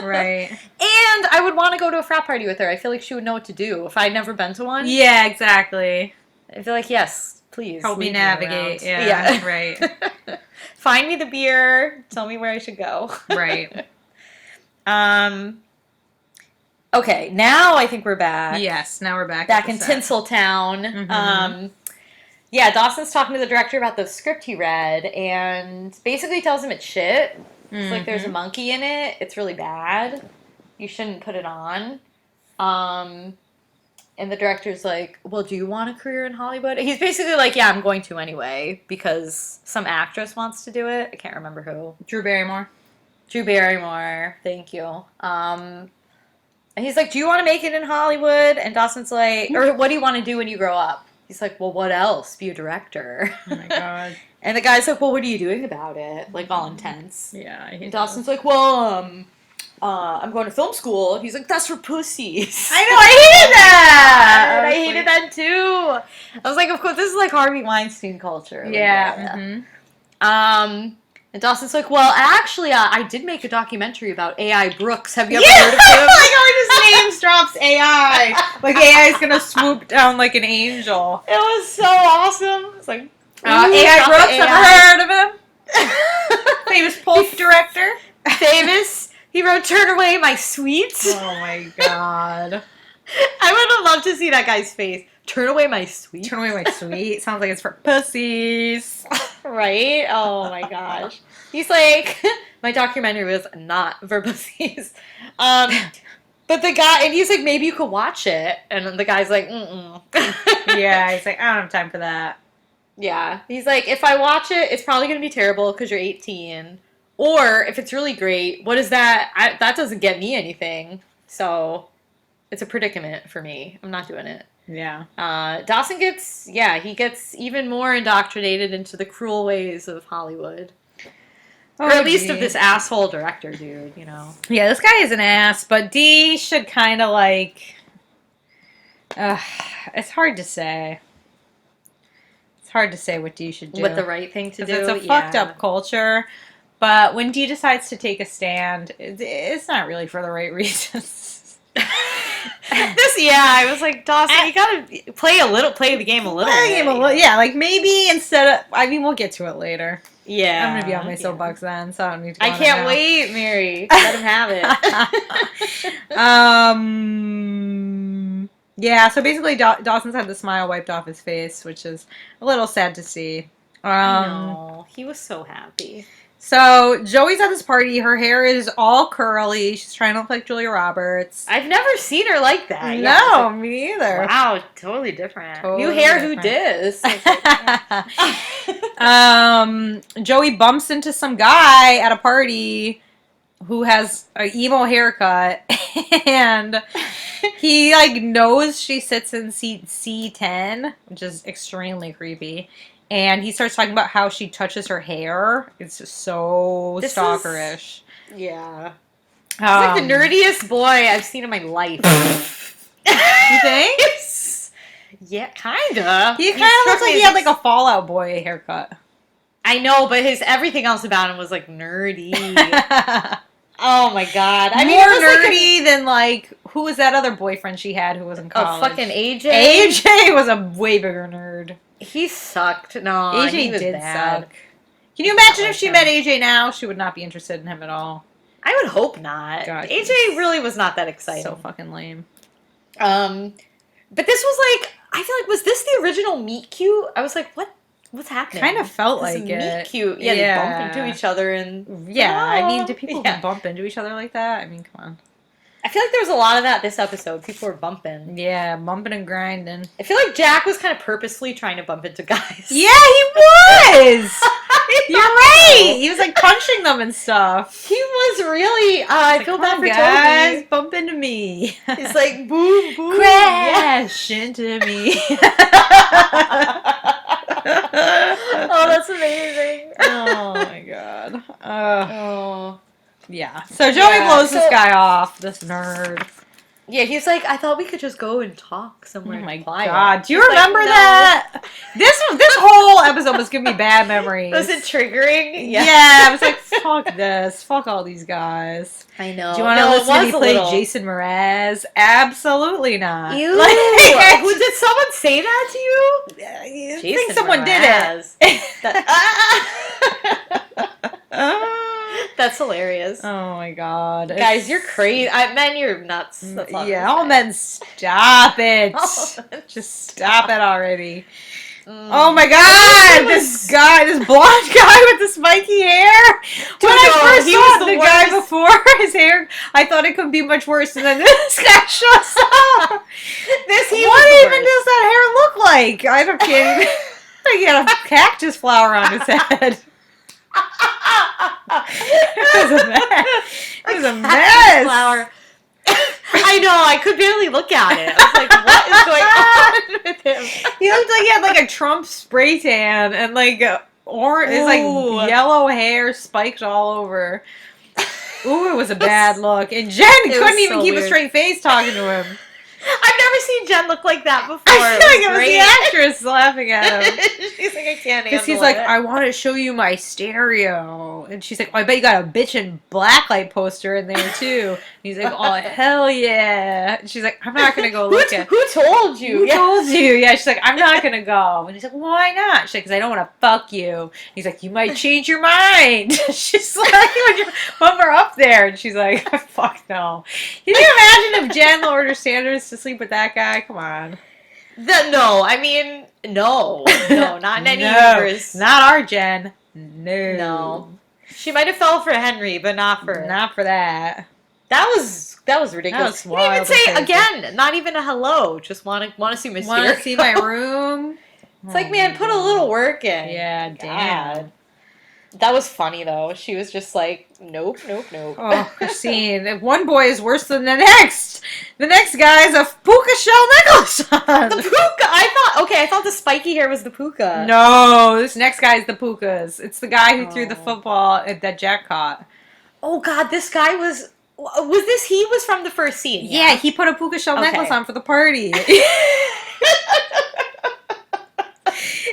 Right. And I would want to go to a frat party with her. I feel like she would know what to do if I'd never been to one. Yeah, exactly. I feel like, yes, please. Help me lead navigate. around. Yeah, right. Find me the beer. Tell me where I should go. Right. Okay, now I think we're back. Yes, now we're back. Back at in the set. Tinseltown. Mhm. Yeah, Dawson's talking to the director about the script he read and basically tells him it's shit. It's like there's a monkey in it. It's really bad. You shouldn't put it on. And the director's like, well, do you want a career in Hollywood? He's basically like, yeah, I'm going to anyway because some actress wants to do it. I can't remember who. Drew Barrymore. Drew Barrymore. Thank you. And he's like, do you want to make it in Hollywood? And Dawson's like, or what do you want to do when you grow up? He's like, well, what else? Be a director. Oh my god. And the guy's like, well, what are you doing about it? Like, all intense. Yeah, I hate And Dawson's like, well, I'm going to film school. And he's like, that's for pussies. I know, I hated that! I hated that too. I was like, of course, this is like Harvey Weinstein culture. Like, Yeah. Mm-hmm. And Dawson's like, well, actually, I did make a documentary about A.I. Brooks. Have you ever Yeah, heard of him? like how his name drops AI. Like AI is gonna swoop down like an angel. It was so awesome. It's like, AI drop Brooks, the ever AI. heard of him? Famous Pulp director. Famous. He wrote "Turn Away My Sweets." Oh my god. I would have loved to see that guy's face. Turn away my sweets. Turn away my sweet. Sounds like it's for pussies. Right? Oh my gosh. He's like, my documentary was not for pussies. But the guy, and he's like, maybe you could watch it. And the guy's like, mm-mm. Yeah, he's like, I don't have time for that. Yeah. He's like, if I watch it, it's probably going to be terrible because you're 18. Or if it's really great, what is that? That doesn't get me anything. So it's a predicament for me. I'm not doing it. Yeah. Dawson gets even more indoctrinated into the cruel ways of Hollywood. Or at least of this asshole director dude, you know. Yeah, this guy is an ass, but Dee should kind of like... it's hard to say. It's hard to say what Dee should do. What the right thing to do. It's a fucked up culture. But when Dee decides to take a stand, it's not really for the right reasons. I was like, Dawson, you gotta play the game a little bit. Yeah, like maybe instead of, I mean, we'll get to it later. Yeah. I'm gonna be on my soapbox then, so I don't need to go I on it can't now. wait, Mary. Let him have it. Yeah, so basically Dawson's had the smile wiped off his face, which is a little sad to see. No, he was so happy. So Joey's at this party. Her hair is all curly. She's trying to look like Julia Roberts. I've never seen her like that. No, me either. Wow, totally different. Totally New hair, different. who dis? Joey bumps into some guy at a party who has an emo haircut, and he like knows she sits in seat C10, which is extremely creepy. And he starts talking about how she touches her hair. It's just so stalkerish. Yeah. He's like the nerdiest boy I've seen in my life. You think? Yeah, kinda. He kind of looks like he had like a Fallout Boy haircut. I know, but everything else about him was like nerdy. Oh my god! I mean, more nerdy than like who was that other boyfriend she had who was in college? Oh, fucking AJ. AJ was a way bigger nerd. He sucked. No, AJ he was did bad. suck. Can you imagine if she met AJ now? She would not be interested in him at all. I would hope not. God, AJ really was not that exciting. So fucking lame. But this was like, I feel like, was this the original meet cute? I was like, what's happening? Kind of felt this like meet it. Cute. Yeah, they bump into each other and I mean, do people bump into each other like that? I mean, come on. I feel like there was a lot of that this episode. People were bumping. Yeah, bumping and grinding. I feel like Jack was kind of purposely trying to bump into guys. Yeah, he was! You're right! He was like punching them and stuff. He was really, I feel bad for guys, Toby. Bump into me. He's like, boom, boom. Crash into me. Oh, that's amazing. Oh my god. Oh. Yeah. So Joey blows this guy off, this nerd. Yeah, he's like, I thought we could just go and talk somewhere. Oh my quiet. god. Do you remember that? This whole episode was giving me bad memories. Was it triggering? Yeah. I was like, fuck this. Fuck all these guys. I know. Do you want to listen to me play Jason Mraz? Absolutely not. Ew. Like, did someone say that to you? I think someone did it. That's hilarious. Oh my god. Guys, you're crazy. Men, you're nuts. That's all all men, stop it. Just stop it already. Oh my god! This blonde guy with the spiky hair! When I first saw the guy before his hair, I thought it couldn't be much worse, and then this guy shows up! What even does that hair look like? Can't even... He had a cactus flower on his head. It was a mess. It was a mess. Flower. I know. I could barely look at it. I was like, "What is going on with him?" He looked like he had like a Trump spray tan and like it's like yellow hair spiked all over. Ooh, it was a bad look. And Jen couldn't even keep a straight face talking to him. I've never seen Jen look like that before. I feel like it was the actress laughing at him. She's like, I can't handle it. Because he's like, I want to show you my stereo. And she's like, oh, I bet you got a bitchin' blacklight poster in there, too. And he's like, oh, hell yeah. And she's like, I'm not going to go look at it. Who told you? Who told you? Yeah, she's like, I'm not going to go. And he's like, why not? She's like, because I don't want to fuck you. And he's like, you might change your mind. She's like, when you put her up there. And she's like, fuck no. Can you imagine if Jen lowered her standards to sleep with that guy? Come on. No, I mean, no, not in any universe. Not our Jen. No. She might have fell for Henry, but not for that. That was ridiculous. That was wild. You didn't even say again. Not even a hello. Just want to see my stereo. Want to see my room? It's like, man, put a little work in. Yeah, damn. That was funny, though. She was just like, nope. Oh, Christine. One boy is worse than the next. The next guy is a puka shell necklace on. The puka! I thought the spiky hair was the puka. No, this next guy is the pukas. It's the guy who threw the football that Jack caught. Oh, God, this guy was he was from the first scene? Yeah, he put a puka shell necklace on for the party.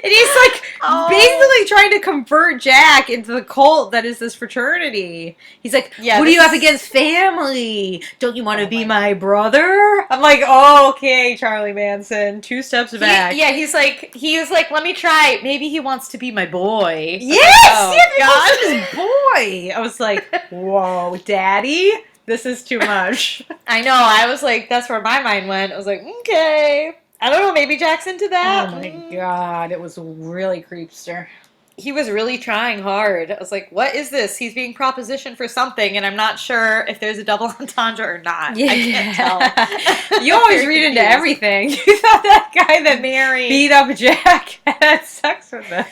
And he's like basically trying to convert Jack into the cult that is this fraternity. He's like, what do you have against family? Don't you want to be my brother? I'm like, oh, okay, Charlie Manson. 2 steps back. He was like, let me try. Maybe he wants to be my boy. Yes! He wants to be his boy. I was like, whoa, daddy? This is too much. I know. I was like, that's where my mind went. I was like, okay. I don't know, maybe Jack's into that. Oh my god, it was really creepster. He was really trying hard. I was like, what is this? He's being propositioned for something, and I'm not sure if there's a double entendre or not. Yeah. I can't tell. You always read into everything. You thought that guy that Mary beat up Jack had sex with him.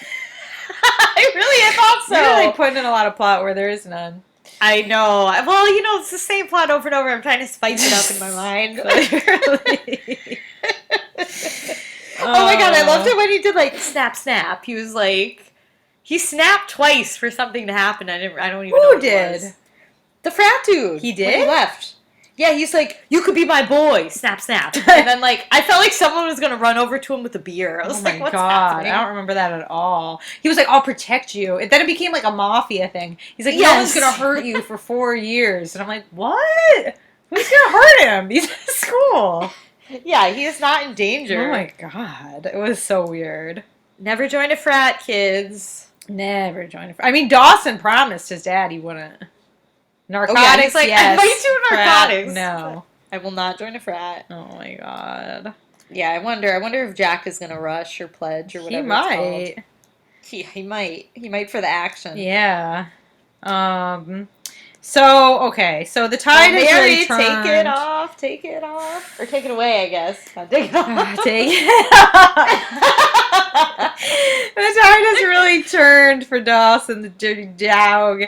I thought so. You're like putting in a lot of plot where there is none. I know. Well, it's the same plot over and over. I'm trying to spice it up in my mind. Clearly. Oh my god, I loved it when he did like snap, snap. He was like, he snapped twice for something to happen. I don't even know Who what did? it was. The frat dude. He did? When he left. Yeah, he's like, you could be my boy. Snap, snap. And then like, I felt like someone was gonna run over to him with a beer. I was like, what's happening? I don't remember that at all. He was like, I'll protect you. And then it became like a mafia thing. He's like, no one's gonna hurt you for 4 years. And I'm like, what? Who's gonna hurt him? He's in school. Yeah, he is not in danger. Oh my god. It was so weird. Never join a frat, kids. Never join a frat. I mean, Dawson promised his dad he wouldn't. Narcotics, like, yes. I might do narcotics. Frat, no. I will not join a frat. Oh my god. Yeah, I wonder if Jack is gonna rush or pledge or whatever. He might. Yeah, he might. He might for the action. Yeah. So, okay. So the tide has really turned. Take it off. Take it off. Or take it away, I guess. Take it off. Take it off. The tide has really turned for Dawson, the dirty dog.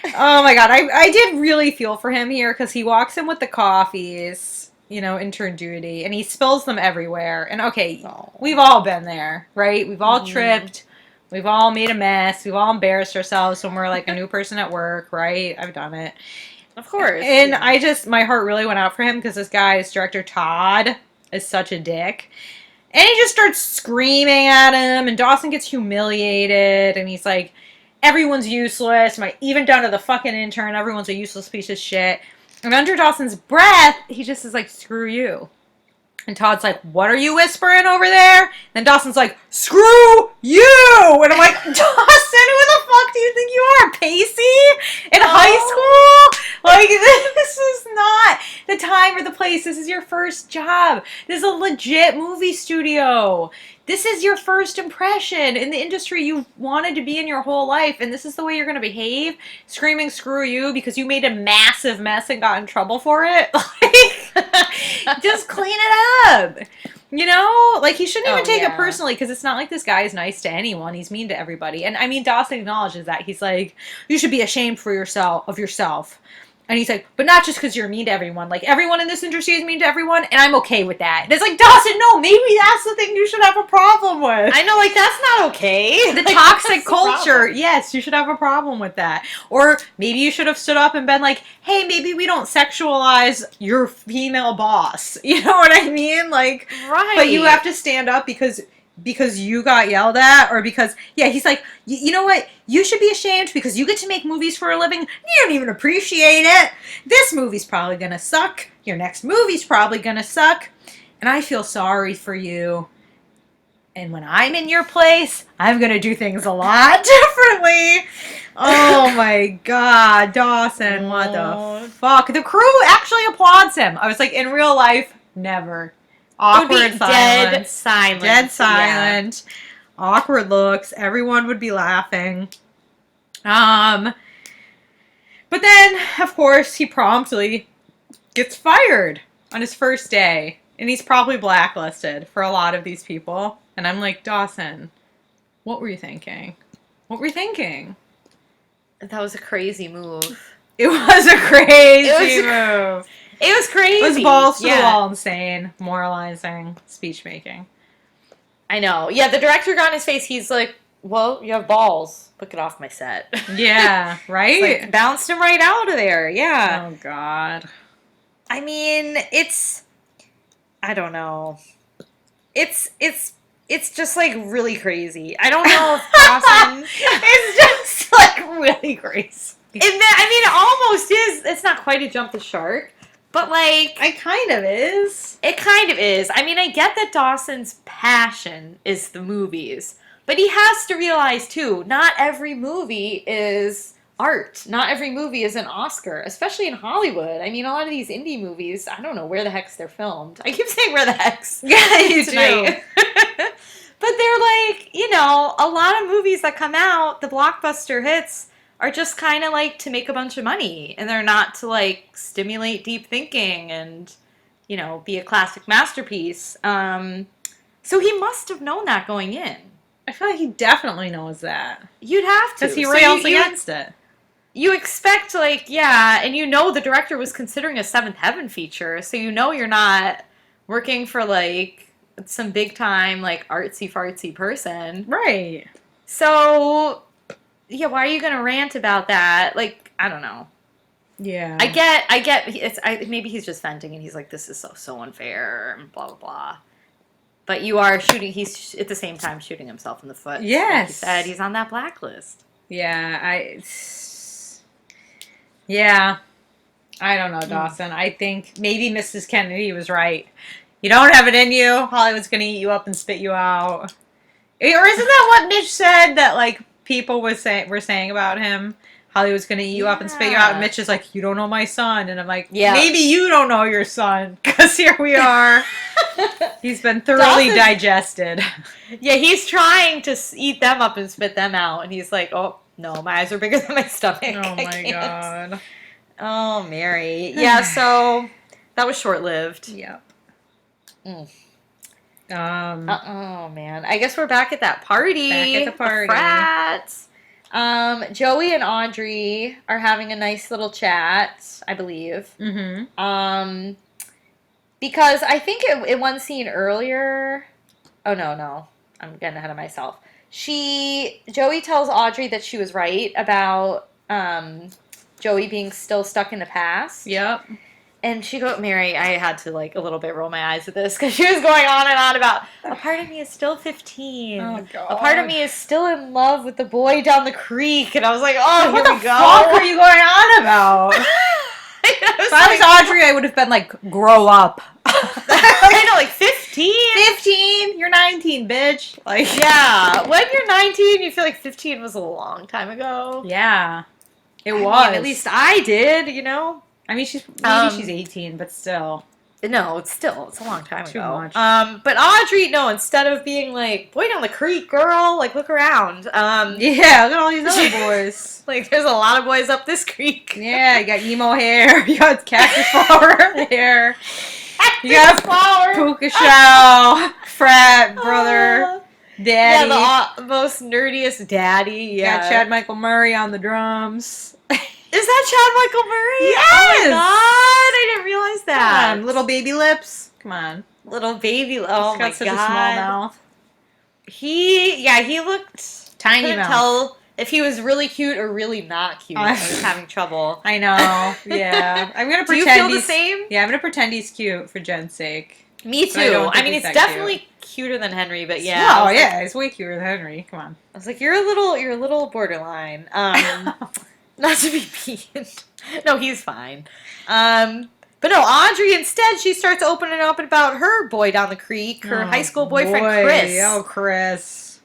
Oh my god. I did really feel for him here because he walks in with the coffees, intern duty, and he spills them everywhere. And okay, we've all been there, right? We've all tripped. We've all made a mess. We've all embarrassed ourselves when we're like a new person at work, right? I've done it. Of course. And my heart really went out for him because this guy's director, Todd, is such a dick. And he just starts screaming at him, and Dawson gets humiliated, and he's like, everyone's useless, even down to the fucking intern, everyone's a useless piece of shit. And under Dawson's breath, he just is like, screw you. And Todd's like, what are you whispering over there? And Dawson's like, screw you! And I'm like, Dawson, who the fuck do you think you are? Pacey? In high school? Like, this is not the time or the place. This is your first job. This is a legit movie studio. This is your first impression in the industry you've wanted to be in your whole life, and this is the way you're going to behave? Screaming screw you because you made a massive mess and got in trouble for it? Like, just clean it up. Like, he shouldn't even take it personally because it's not like this guy is nice to anyone. He's mean to everybody. And, I mean, Dawson acknowledges that. He's like, you should be ashamed of yourself. And he's like, but not just because you're mean to everyone. Like, everyone in this industry is mean to everyone, and I'm okay with that. And it's like, Dawson, no, maybe that's the thing you should have a problem with. I know, like, that's not okay. The toxic culture, yes, you should have a problem with that. Or maybe you should have stood up and been like, hey, maybe we don't sexualize your female boss. You know what I mean? Like, right. But you have to stand up because you got yelled at, or because, he's like, you know what? You should be ashamed because you get to make movies for a living. You don't even appreciate it. This movie's probably gonna suck. Your next movie's probably gonna suck. And I feel sorry for you. And when I'm in your place, I'm gonna do things a lot differently. Oh my god, Dawson, what the fuck? The crew actually applauds him. I was like, in real life, never. Awkward silence. Dead silent. Yeah. Awkward looks. Everyone would be laughing. But then, of course, he promptly gets fired on his first day. And he's probably blacklisted for a lot of these people. And I'm like, Dawson, what were you thinking? What were you thinking? That was a crazy move. It was a crazy move. It was crazy. It was balls to the wall, insane, moralizing, speech making. I know. Yeah, the director got in his face. He's like, well, you have balls. But get off my set. Yeah, right? Like, bounced him right out of there. Yeah. Oh, God. I mean, I don't know. It's just, like, really crazy. I don't know if Dawson... It's just, like, really crazy. It almost is. It's not quite a jump the shark. But, like... It kind of is. It kind of is. I mean, I get that Dawson's passion is the movies. But he has to realize, too, not every movie is art. Not every movie is an Oscar, especially in Hollywood. I mean, a lot of these indie movies, I don't know where the heck they're filmed. I keep saying where the heck's. Yeah, you tonight. Do. But they're like, a lot of movies that come out, the blockbuster hits, are just kind of like to make a bunch of money. And they're not to like stimulate deep thinking and, be a classic masterpiece. So he must have known that going in. I feel like he definitely knows that. You'd have to. Because he rails against it. You expect, like, yeah, and you know the director was considering a Seventh Heaven feature, so you know you're not working for, like, some big-time, like, artsy-fartsy person. Right. So, yeah, why are you going to rant about that? Like, I don't know. Yeah. I get, maybe he's just venting, and he's like, this is so unfair, and blah, blah, blah. But you are he's at the same time shooting himself in the foot. Yes. Like you said, he's on that blacklist. Yeah, Yeah. I don't know, Dawson. I think maybe Mrs. Kennedy was right. You don't have it in you. Hollywood's going to eat you up and spit you out. Or isn't that what Mitch said that, like, people were saying about him? Hollywood's going to eat you up and spit you out. And Mitch is like, you don't know my son. And I'm like, maybe you don't know your son. Because here we are. He's been thoroughly digested. Yeah, he's trying to eat them up and spit them out. And he's like, oh, no, my eyes are bigger than my stomach. Oh, my God. Oh, Mary. Yeah, so that was short-lived. Yep. Oh, man. I guess we're back at that party. Back at the party. Frats. Joey and Audrey are having a nice little chat, I believe. Mm-hmm. Because I think in one scene earlier... Oh, no. I'm getting ahead of myself. Joey tells Audrey that she was right about Joey being still stuck in the past. Yep. And she goes, Mary, I had to, like, a little bit roll my eyes at this because she was going on and on about, a part of me is still 15. Oh, God. A part of me is still in love with the boy down the creek. And I was like, oh, what here we go. What the fuck are you going on about? If I was Audrey, I would have been like, grow up. I know, like 15? 15? You're 19, bitch. Like, yeah. When you're 19, you feel like 15 was a long time ago. Yeah. It was. I mean, at least I did, you know? I mean, she's 18, but still. No, it's a long time Too ago. much. But Audrey, no, instead of being like, boy down the creek, girl, like, look around. Yeah, look at all these other boys. Like, there's a lot of boys up this creek. Yeah, you got emo hair, you got cactus flower hair, you got puka shell, frat brother, daddy. Yeah, the most nerdiest daddy. Yeah, you got Chad Michael Murray on the drums. Is that Chad Michael Murray? Yes! Oh my god, I didn't realize that. Come on, little baby lips. Come on. Little baby. Oh my god. He's got such a small mouth. He looked tiny couldn't mouth. tell if he was really cute or really not cute. I was having trouble. I know. Yeah. I'm gonna pretend. Do you feel the same? Yeah, I'm gonna pretend he's cute for Jen's sake. Me too. I mean, it's definitely cuter than Henry, but yeah. Oh yeah, it's way cuter than Henry. Come on. I was like, you're a little borderline. Not to be mean. No, he's fine. But no, Audrey, instead, she starts opening up about her boy down the creek, her high school boyfriend, Chris. Oh, Chris.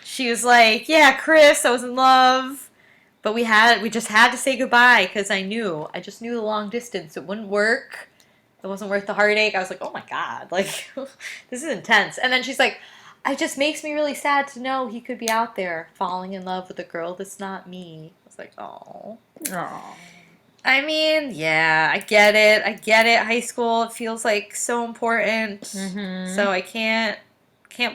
She was like, yeah, Chris, I was in love. But we just had to say goodbye because I just knew the long distance. It wouldn't work. It wasn't worth the heartache. I was like, oh my God, like, this is intense. And then she's like, it just makes me really sad to know he could be out there falling in love with a girl that's not me. I was like, oh. I mean, yeah, I get it. High school, it feels like so important. Mm-hmm. So I can't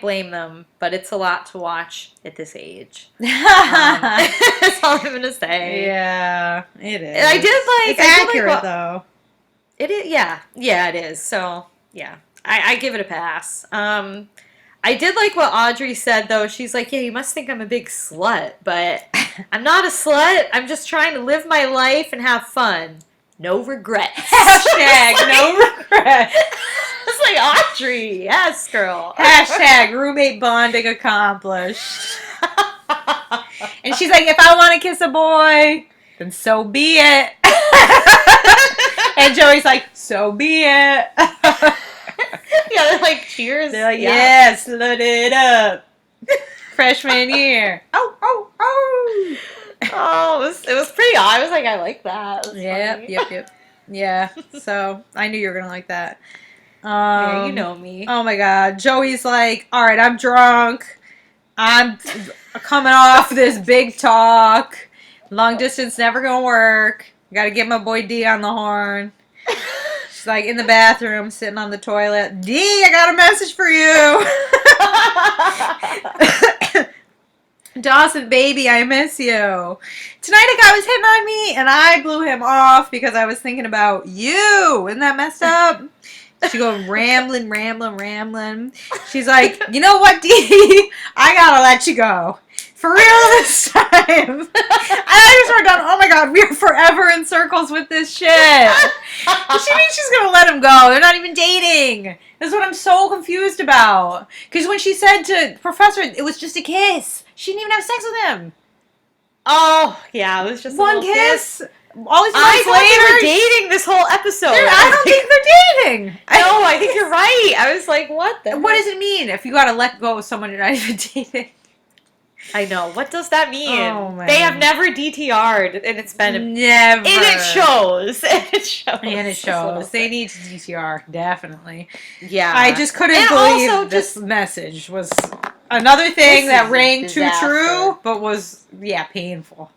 blame them, but it's a lot to watch at this age. That's all I'm gonna say. Yeah, it is. And I did like. It's accurate though. It is. Yeah, it is. So yeah, I give it a pass. I did like what Audrey said, though. She's like, yeah, you must think I'm a big slut, but I'm not a slut. I'm just trying to live my life and have fun. No regrets. Hashtag no regrets. It's like, Audrey, yes, girl. Hashtag roommate bonding accomplished. And she's like, if I want to kiss a boy, then so be it. And Joey's like, so be it. Yeah, they're like, cheers. They're like, yeah, slut it up. Freshman year. Oh. Oh, it was pretty odd. I was like, I like that. Yep. Yeah, so I knew you were going to like that. Yeah, you know me. Oh my God. Joey's like, all right, I'm drunk. I'm coming off this big talk. Long distance never going to work. Got to get my boy D on the horn. She's like in the bathroom, sitting on the toilet. D, I got a message for you. Dawson, baby, I miss you. Tonight a guy was hitting on me, and I blew him off because I was thinking about you. Isn't that messed up? She go rambling. She's like, you know what, Dee? I gotta let you go. For real this time. And I just wrote down, oh my god, we are forever in circles with this shit. She means she's gonna let him go. They're not even dating. That's what I'm so confused about. Because when she said to Professor, it was just a kiss. She didn't even have sex with him. Oh, yeah, it was just one kiss. All these months I thought later, they were dating this whole episode. I don't think they're dating. No, I think you're right. I was like, what the What heck? does it mean if you gotta let go of someone you're not even dating? I know. What does that mean? Oh, man. They have never DTR'd, and it's been... Never. And it shows. It shows. And it shows. They need to DTR, definitely. Yeah. I just couldn't And believe also this just- message was another thing This that is a rang too disaster. true, but was, painful.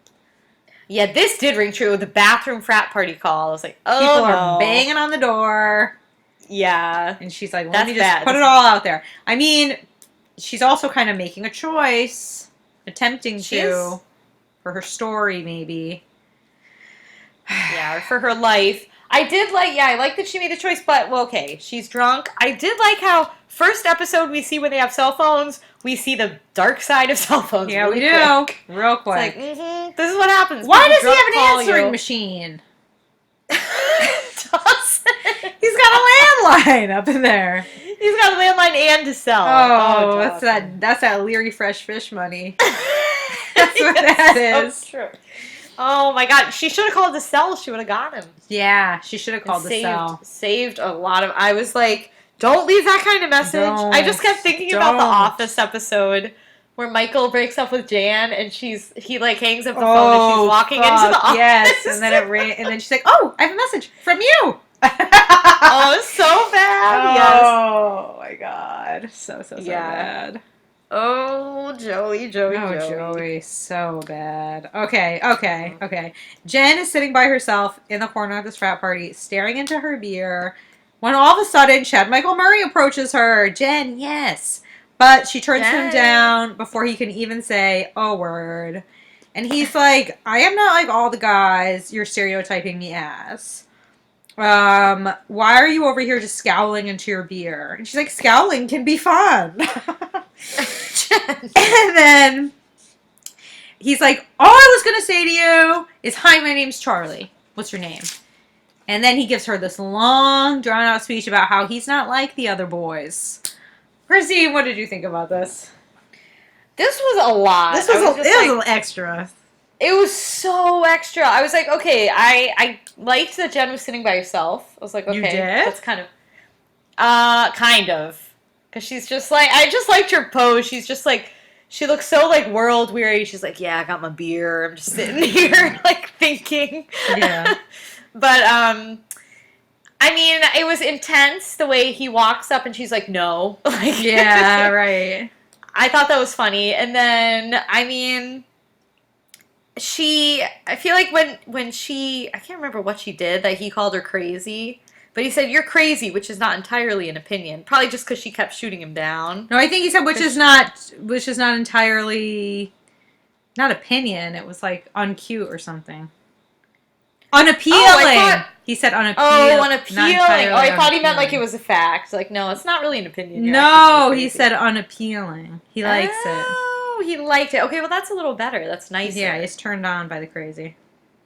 Yeah, this did ring true. The bathroom frat party call. I was like, oh, People no. are banging on the door. Yeah. And she's like, let That's me just bad. put it all out there. I mean, she's also kind of making a choice. Attempting She to. is. For her story, maybe. Yeah, or for her life. I like that she made the choice, but, well, okay, she's drunk. I did like how first episode we see when they have cell phones, we see the dark side of cell phones. Yeah, really we do. quick. Real It's quick. like, this is what happens. Why People does he drunk have an call answering you. machine? Dawson. He's got a landline up in there. He's got a landline and a cell. Oh, Dawson. that's that Leary Fresh Fish money. That's what that is. So true. Oh my god, she should have called the cell. She would have got him. Yeah, she should have called the cell. Saved a lot of. I was like, don't leave that kind of message. I just kept thinking about the Don't. Office episode where Michael breaks up with Jan and he hangs up the phone and she's walking into the office. Yes, and then and then she's like, "Oh, I have a message from you." Oh, it's so bad. Yes. Oh my god, so Yeah. bad. Oh, Joey. Joey, so bad. Okay. Jen is sitting by herself in the corner of this frat party, staring into her beer, when all of a sudden, Chad Michael Murray approaches her. Jen, yes. But she turns him down before he can even say a word. And he's like, I am not like all the guys you're stereotyping me as. Why are you over here just scowling into your beer? And she's like, scowling can be fun. And then he's like, all I was going to say to you is, hi, my name's Charlie. What's your name? And then he gives her this long, drawn-out speech about how he's not like the other boys. Christine, what did you think about this? This was a lot. This was a little extra. It was so extra. I was like, okay, I liked that Jen was sitting by herself. I was like, okay, You did? that's kind of. Because she's just like, I just liked her pose. She's just like, she looks so like world weary. She's like, yeah, I got my beer. I'm just sitting here like thinking. Yeah. But, I mean, it was intense the way he walks up and she's like, no. Like, Yeah, right. I thought that was funny. And then, I mean, I feel like when she, I can't remember what she did, that he called her crazy. But he said, you're crazy, which is not entirely an opinion. Probably just because she kept shooting him down. No, I think he said, which is not entirely, not opinion. It was like uncute or something. Unappealing. He said unappealing. Oh, unappealing. Not Oh, I thought he meant like it unappealing. was a fact. Like, no, it's not really an opinion. You're No, acting he crazy. said unappealing. He likes it. Oh, he liked it. Okay, well, that's a little better. That's nice. Yeah, he's turned on by the crazy.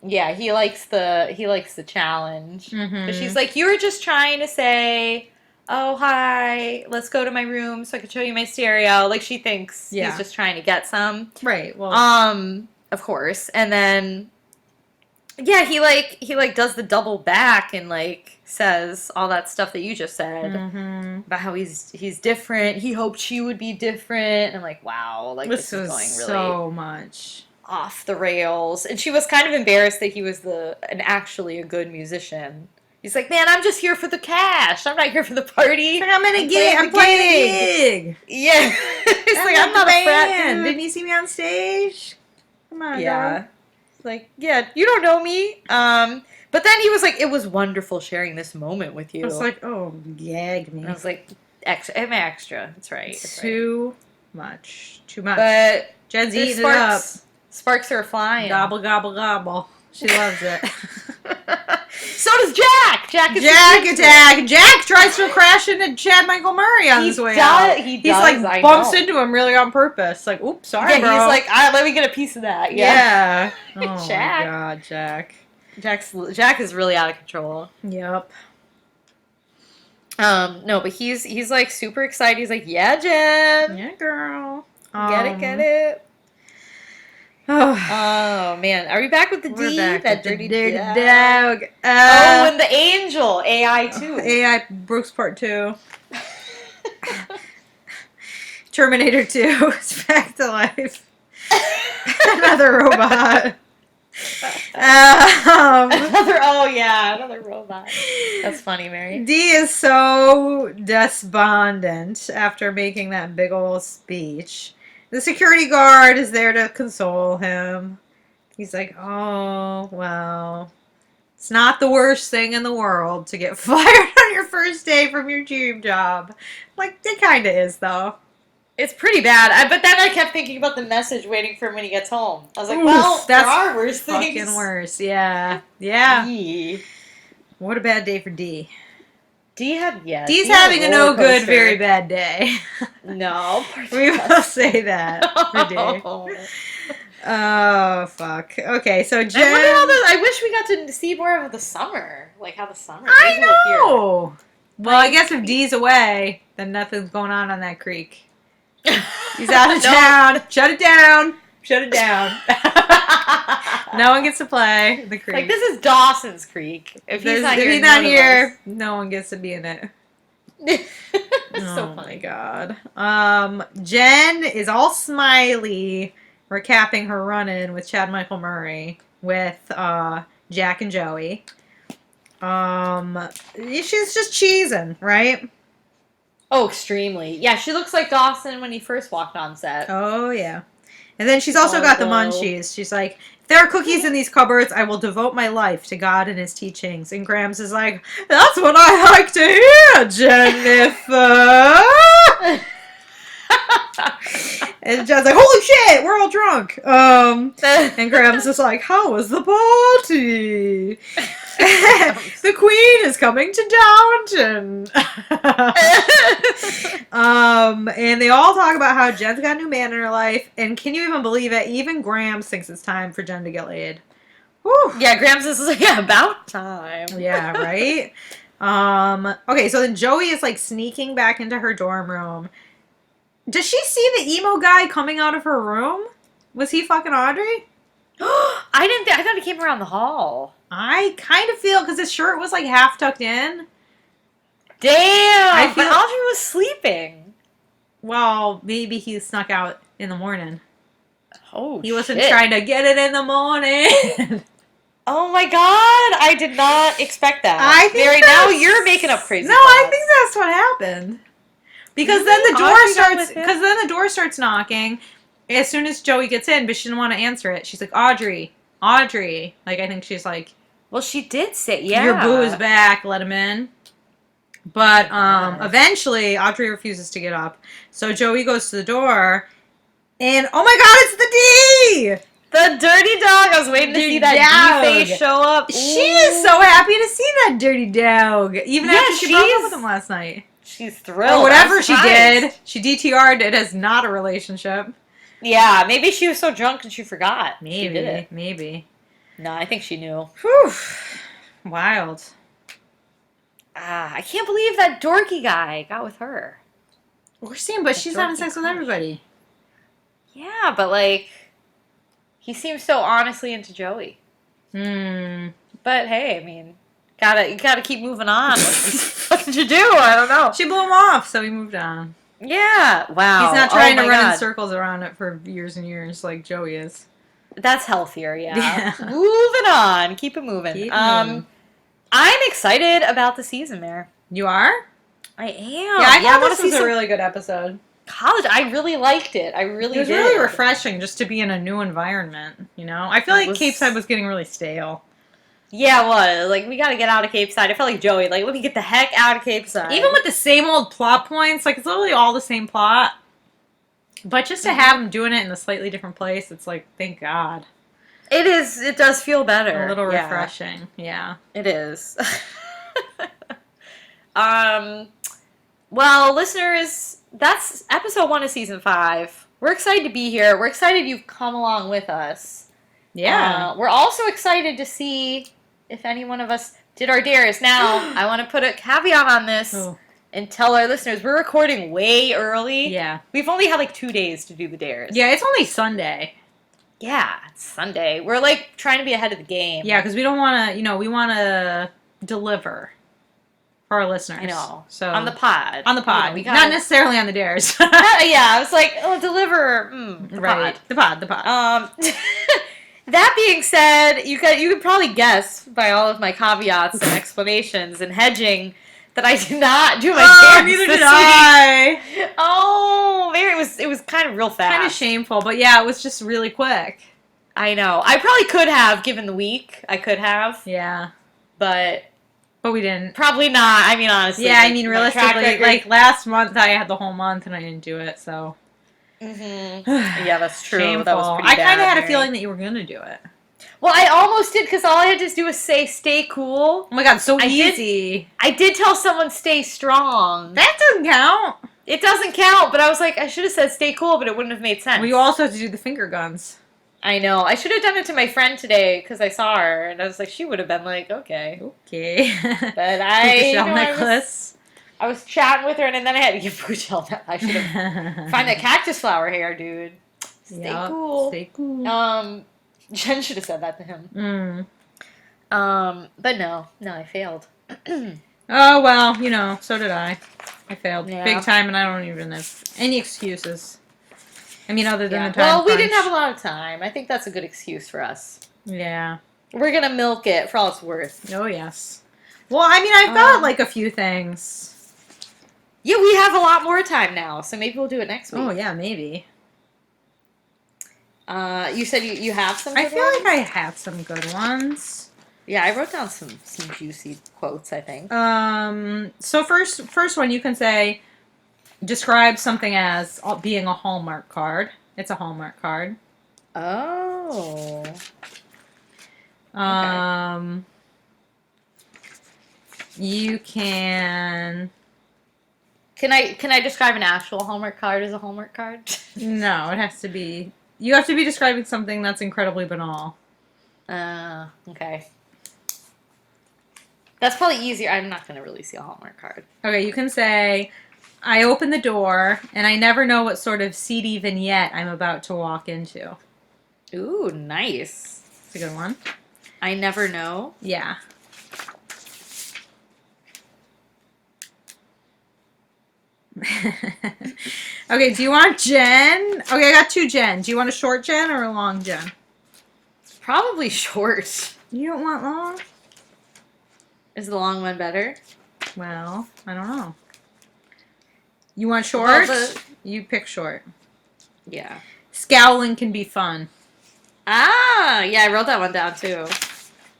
Yeah, he likes the challenge. Mm-hmm. But she's like, you were just trying to say, oh, hi, let's go to my room so I can show you my stereo. Like, she thinks he's just trying to get some. Right, well. Of course. And then, yeah, he does the double back and, like, says all that stuff that you just said about how he's different. He hoped she would be different. And I'm like, wow, like, this is going really so much off the rails. And she was kind of embarrassed that he was actually a good musician. He's like, man, I'm just here for the cash. I'm not here for the party. Like, I'm playing a gig. Yeah. He's like, I'm not a frat dude. Didn't you see me on stage? Come on, Yeah. dog. Like, yeah, you don't know me. But then he was like, it was wonderful sharing this moment with you. I was like, oh, gag me. And I was like, extra. That's right. Too much. But Jen's eating it up. Sparks are flying. Gobble, gobble, gobble. She loves it. So does Jack. Jack attack. Jack tries to crash into Chad Michael Murray on his way out. He's like bumps into him really on purpose. Like, oops, sorry, bro. He's like, let me get a piece of that. Yeah. Oh Jack. my God, Jack. Jack is really out of control. Yep. No, but he's like super excited. He's like, yeah, Jen. Yeah, girl. Get it. Oh man, are we back with the D? That dirty dog. And the angel AI 2. AI Brooks Part 2. Terminator 2 is back to life. Another robot. Another robot. That's funny, Mary. D is so despondent after making that big old speech. The security guard is there to console him. He's like, oh, well, it's not the worst thing in the world to get fired on your first day from your dream job. Like, it kind of is, though. It's pretty bad. But then I kept thinking about the message waiting for him when he gets home. I was like, well, there are worse things. Fucking worse, yeah. Yeah. What a bad day for D. D's having a no good, very bad day. No. We will say that for D. Oh, fuck. Okay, so Jen... I wish we got to see more of the summer. Like, how the summer is. I know! Well, I guess if D's away, then nothing's going on that creek. He's out of town. Shut it down. No one gets to play the creek. Like, this is Dawson's Creek. If he's not here, no one gets to be in it. So my God. Jen is all smiley, recapping her run-in with Chad Michael Murray with Jack and Joey. She's just cheesing, right? Oh, extremely. Yeah, she looks like Dawson when he first walked on set. Oh, yeah. And then she's also got the munchies. She's like, if there are cookies in these cupboards, I will devote my life to God and his teachings. And Grams is like, that's what I like to hear, Jennifer. And Jen's like, holy shit, we're all drunk. And Grams is like, how was the party? The queen is coming to Downton. And they all talk about how Jen's got a new man in her life. And can you even believe it? Even Grams thinks it's time for Jen to get laid. Whew. Yeah, Grams is like, yeah, about time. Yeah, right? Okay, so then Joey is like sneaking back into her dorm room. Does she see the emo guy coming out of her room? Was he fucking Audrey? I thought he came around the hall. I kind of feel, because his shirt was like half tucked in. Damn! But Audrey was sleeping. Well, maybe he snuck out in the morning. Oh, he wasn't trying to get it in the morning. Oh my God! I did not expect that. I think Mary, now you're making up crazy. No, I think that's what happened. Because then the door starts knocking as soon as Joey gets in, but she didn't want to answer it. She's like, Audrey. Like, I think she's like, well, she did say, yeah. Your boo is back, let him in. But eventually, Audrey refuses to get up. So Joey goes to the door, and oh my God, it's the D! The dirty dog. I was waiting to see that D face show up. Ooh. She is so happy to see that dirty dog, even after she broke up with him last night. She's thrilled. Or whatever she did. She DTR'd it as not a relationship. Yeah, maybe she was so drunk and she forgot. Maybe. She did it. Maybe. No, I think she knew. Whew. Wild. I can't believe that dorky guy got with her. We're seeing, but she's having sex with everybody. Yeah, but like, he seems so honestly into Joey. But hey, I mean, you gotta keep moving on. What did you do? I don't know. She blew him off, so he moved on. Yeah. Wow. He's not trying to run in circles around it for years and years like Joey is. That's healthier, yeah. Moving on. Keep it moving. I'm excited about the season, Mare. You are? I am. Yeah, I thought this was a really good episode. College, I really liked it. It was really refreshing just to be in a new environment, you know? I feel like Cape Side was getting really stale. Yeah, it was. Like, we gotta get out of Cape Side. I felt like Joey, like, let me get the heck out of Cape Side. Even with the same old plot points, like, it's literally all the same plot. But just to have them doing it in a slightly different place, it's like, thank God. It is. It does feel better. A little refreshing. Yeah. It is. Well, listeners, that's episode 1 of season 5. We're excited to be here. We're excited you've come along with us. Yeah. We're also excited to see if any one of us did our dares. Now, I want to put a caveat on this and tell our listeners we're recording way early. Yeah. We've only had like 2 days to do the dares. Yeah, it's only Sunday. Yeah, it's Sunday. We're like trying to be ahead of the game. Yeah, because we don't want to, we want to deliver for our listeners. I know. So on the pod. On the pod. We Not necessarily on the dares. Yeah, I was like, deliver the right. pod. The pod. That being said, you could probably guess by all of my caveats and explanations and hedging that I did not do my dares. Neither did I. Oh, it was kind of real fast. Kind of shameful, but yeah, it was just really quick. I know. I probably could have, given the week. I could have. Yeah. But we didn't. Probably not. I mean, honestly. Yeah, I mean, realistically, like last month I had the whole month and I didn't do it, so. Mm-hmm. Yeah, that's true. Shameful. That was pretty I kind of had a Mary. feling that you were going to do it. Well, I almost did because all I had to do was say stay cool. Oh my God, so easy. I did tell someone stay strong. That doesn't count. It doesn't count, but I was like, I should have said stay cool, but it wouldn't have made sense. Well, you also have to do the finger guns. I know. I should have done it to my friend today because I saw her, and I was like, she would have been like, okay. Okay. But I... necklace. I was chatting with her, and then I had to give her a shell necklace. I should have... Find that cactus flower hair, dude. Stay cool. Stay cool. Jen should have said that to him. But no, I failed. Oh, well, so did I. I failed big time, and I don't even have any excuses. I mean, other than the time Well, we crunch. didn't have a lot of time. I think that's a good excuse for us. Yeah. We're going to milk it for all it's worth. Oh, yes. Well, I mean, I've got, like, a few things. Yeah, we have a lot more time now, so maybe we'll do it next week. Oh, yeah, maybe. You said you have some good I feel ones? like I have some good ones. Yeah, I wrote down some juicy quotes, I think. So first one, you can say, describe something as being a Hallmark card. It's a Hallmark card. Oh. You can... Can I describe an actual Hallmark card as a Hallmark card? No, it has to be... You have to be describing something that's incredibly banal. Okay. That's probably easier. I'm not going to really see a Hallmark card. Okay, you can say, I open the door, and I never know what sort of seedy vignette I'm about to walk into. Ooh, nice. That's a good one. I never know. Yeah. Okay, do you want Jen? Okay, I got 2 Jen. Do you want a short Jen or a long Jen? Probably short. You don't want long? Is the long one better? Well, I don't know. You want short? Well, You pick short. Yeah. Scowling can be fun. Ah, yeah, I wrote that one down too.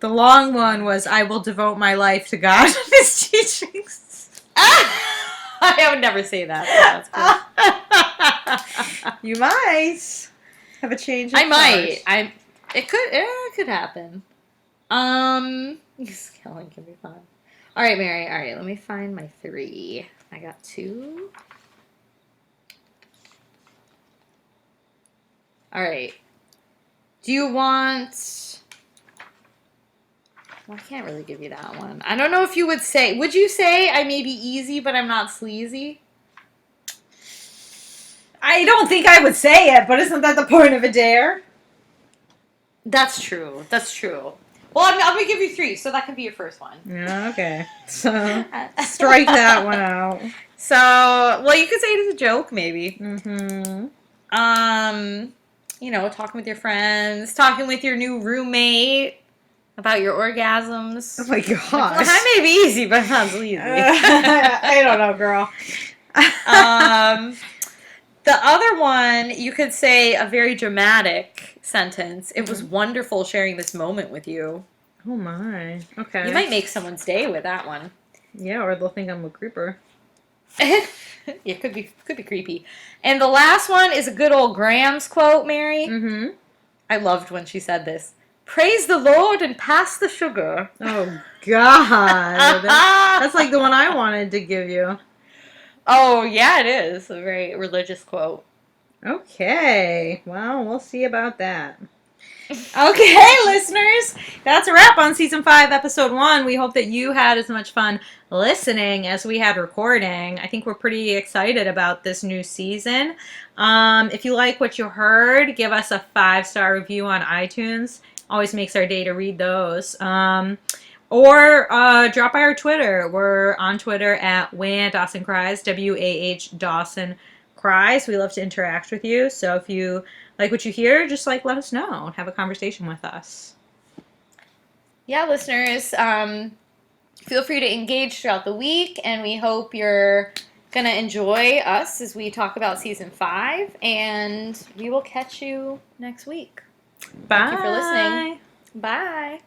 The long one was, I will devote my life to God and His teachings. I would never say that. That's You might have a change of I might. heart. It could happen. Scowling can be fun. All right, Mary. All right, let me find my 3. I got 2. All right. Do you want... Well, I can't really give you that one. I don't know if you would say... Would you say I may be easy, but I'm not sleazy? I don't think I would say it, but isn't that the point of a dare? That's true. That's true. Well, I'm going to give you 3, so that can be your first one. Yeah, okay. So, strike that one out. So, well, you could say it as a joke, maybe. Mm-hmm. Talking with your friends, talking with your new roommate about your orgasms. Oh my gosh. Well, I may be easy, but I'm not sleazy. I don't know, girl. The other one, you could say a very dramatic sentence. It was wonderful sharing this moment with you. Oh my. Okay. You might make someone's day with that one. Yeah, or they'll think I'm a creeper. It could be creepy. And the last one is a good old Graham's quote, Mary. Mm-hmm. I loved when she said this. Praise the Lord and pass the sugar. Oh, God. That's like the one I wanted to give you. Oh, yeah, it is. A very religious quote. Okay. Well, we'll see about that. Okay, listeners, that's a wrap on season 5, episode 1. We hope that you had as much fun listening as we had recording. I think we're pretty excited about this new season. If you like what you heard, give us a 5-star review on iTunes. Always makes our day to read those. Or drop by our Twitter. We're on Twitter at When Dawson Cries, WAH Dawson Cries. We love to interact with you. So if you like what you hear, just let us know and have a conversation with us. Yeah, listeners, feel free to engage throughout the week, and we hope you're going to enjoy us as we talk about season 5, and we will catch you next week. Bye. Thank you for listening. Bye.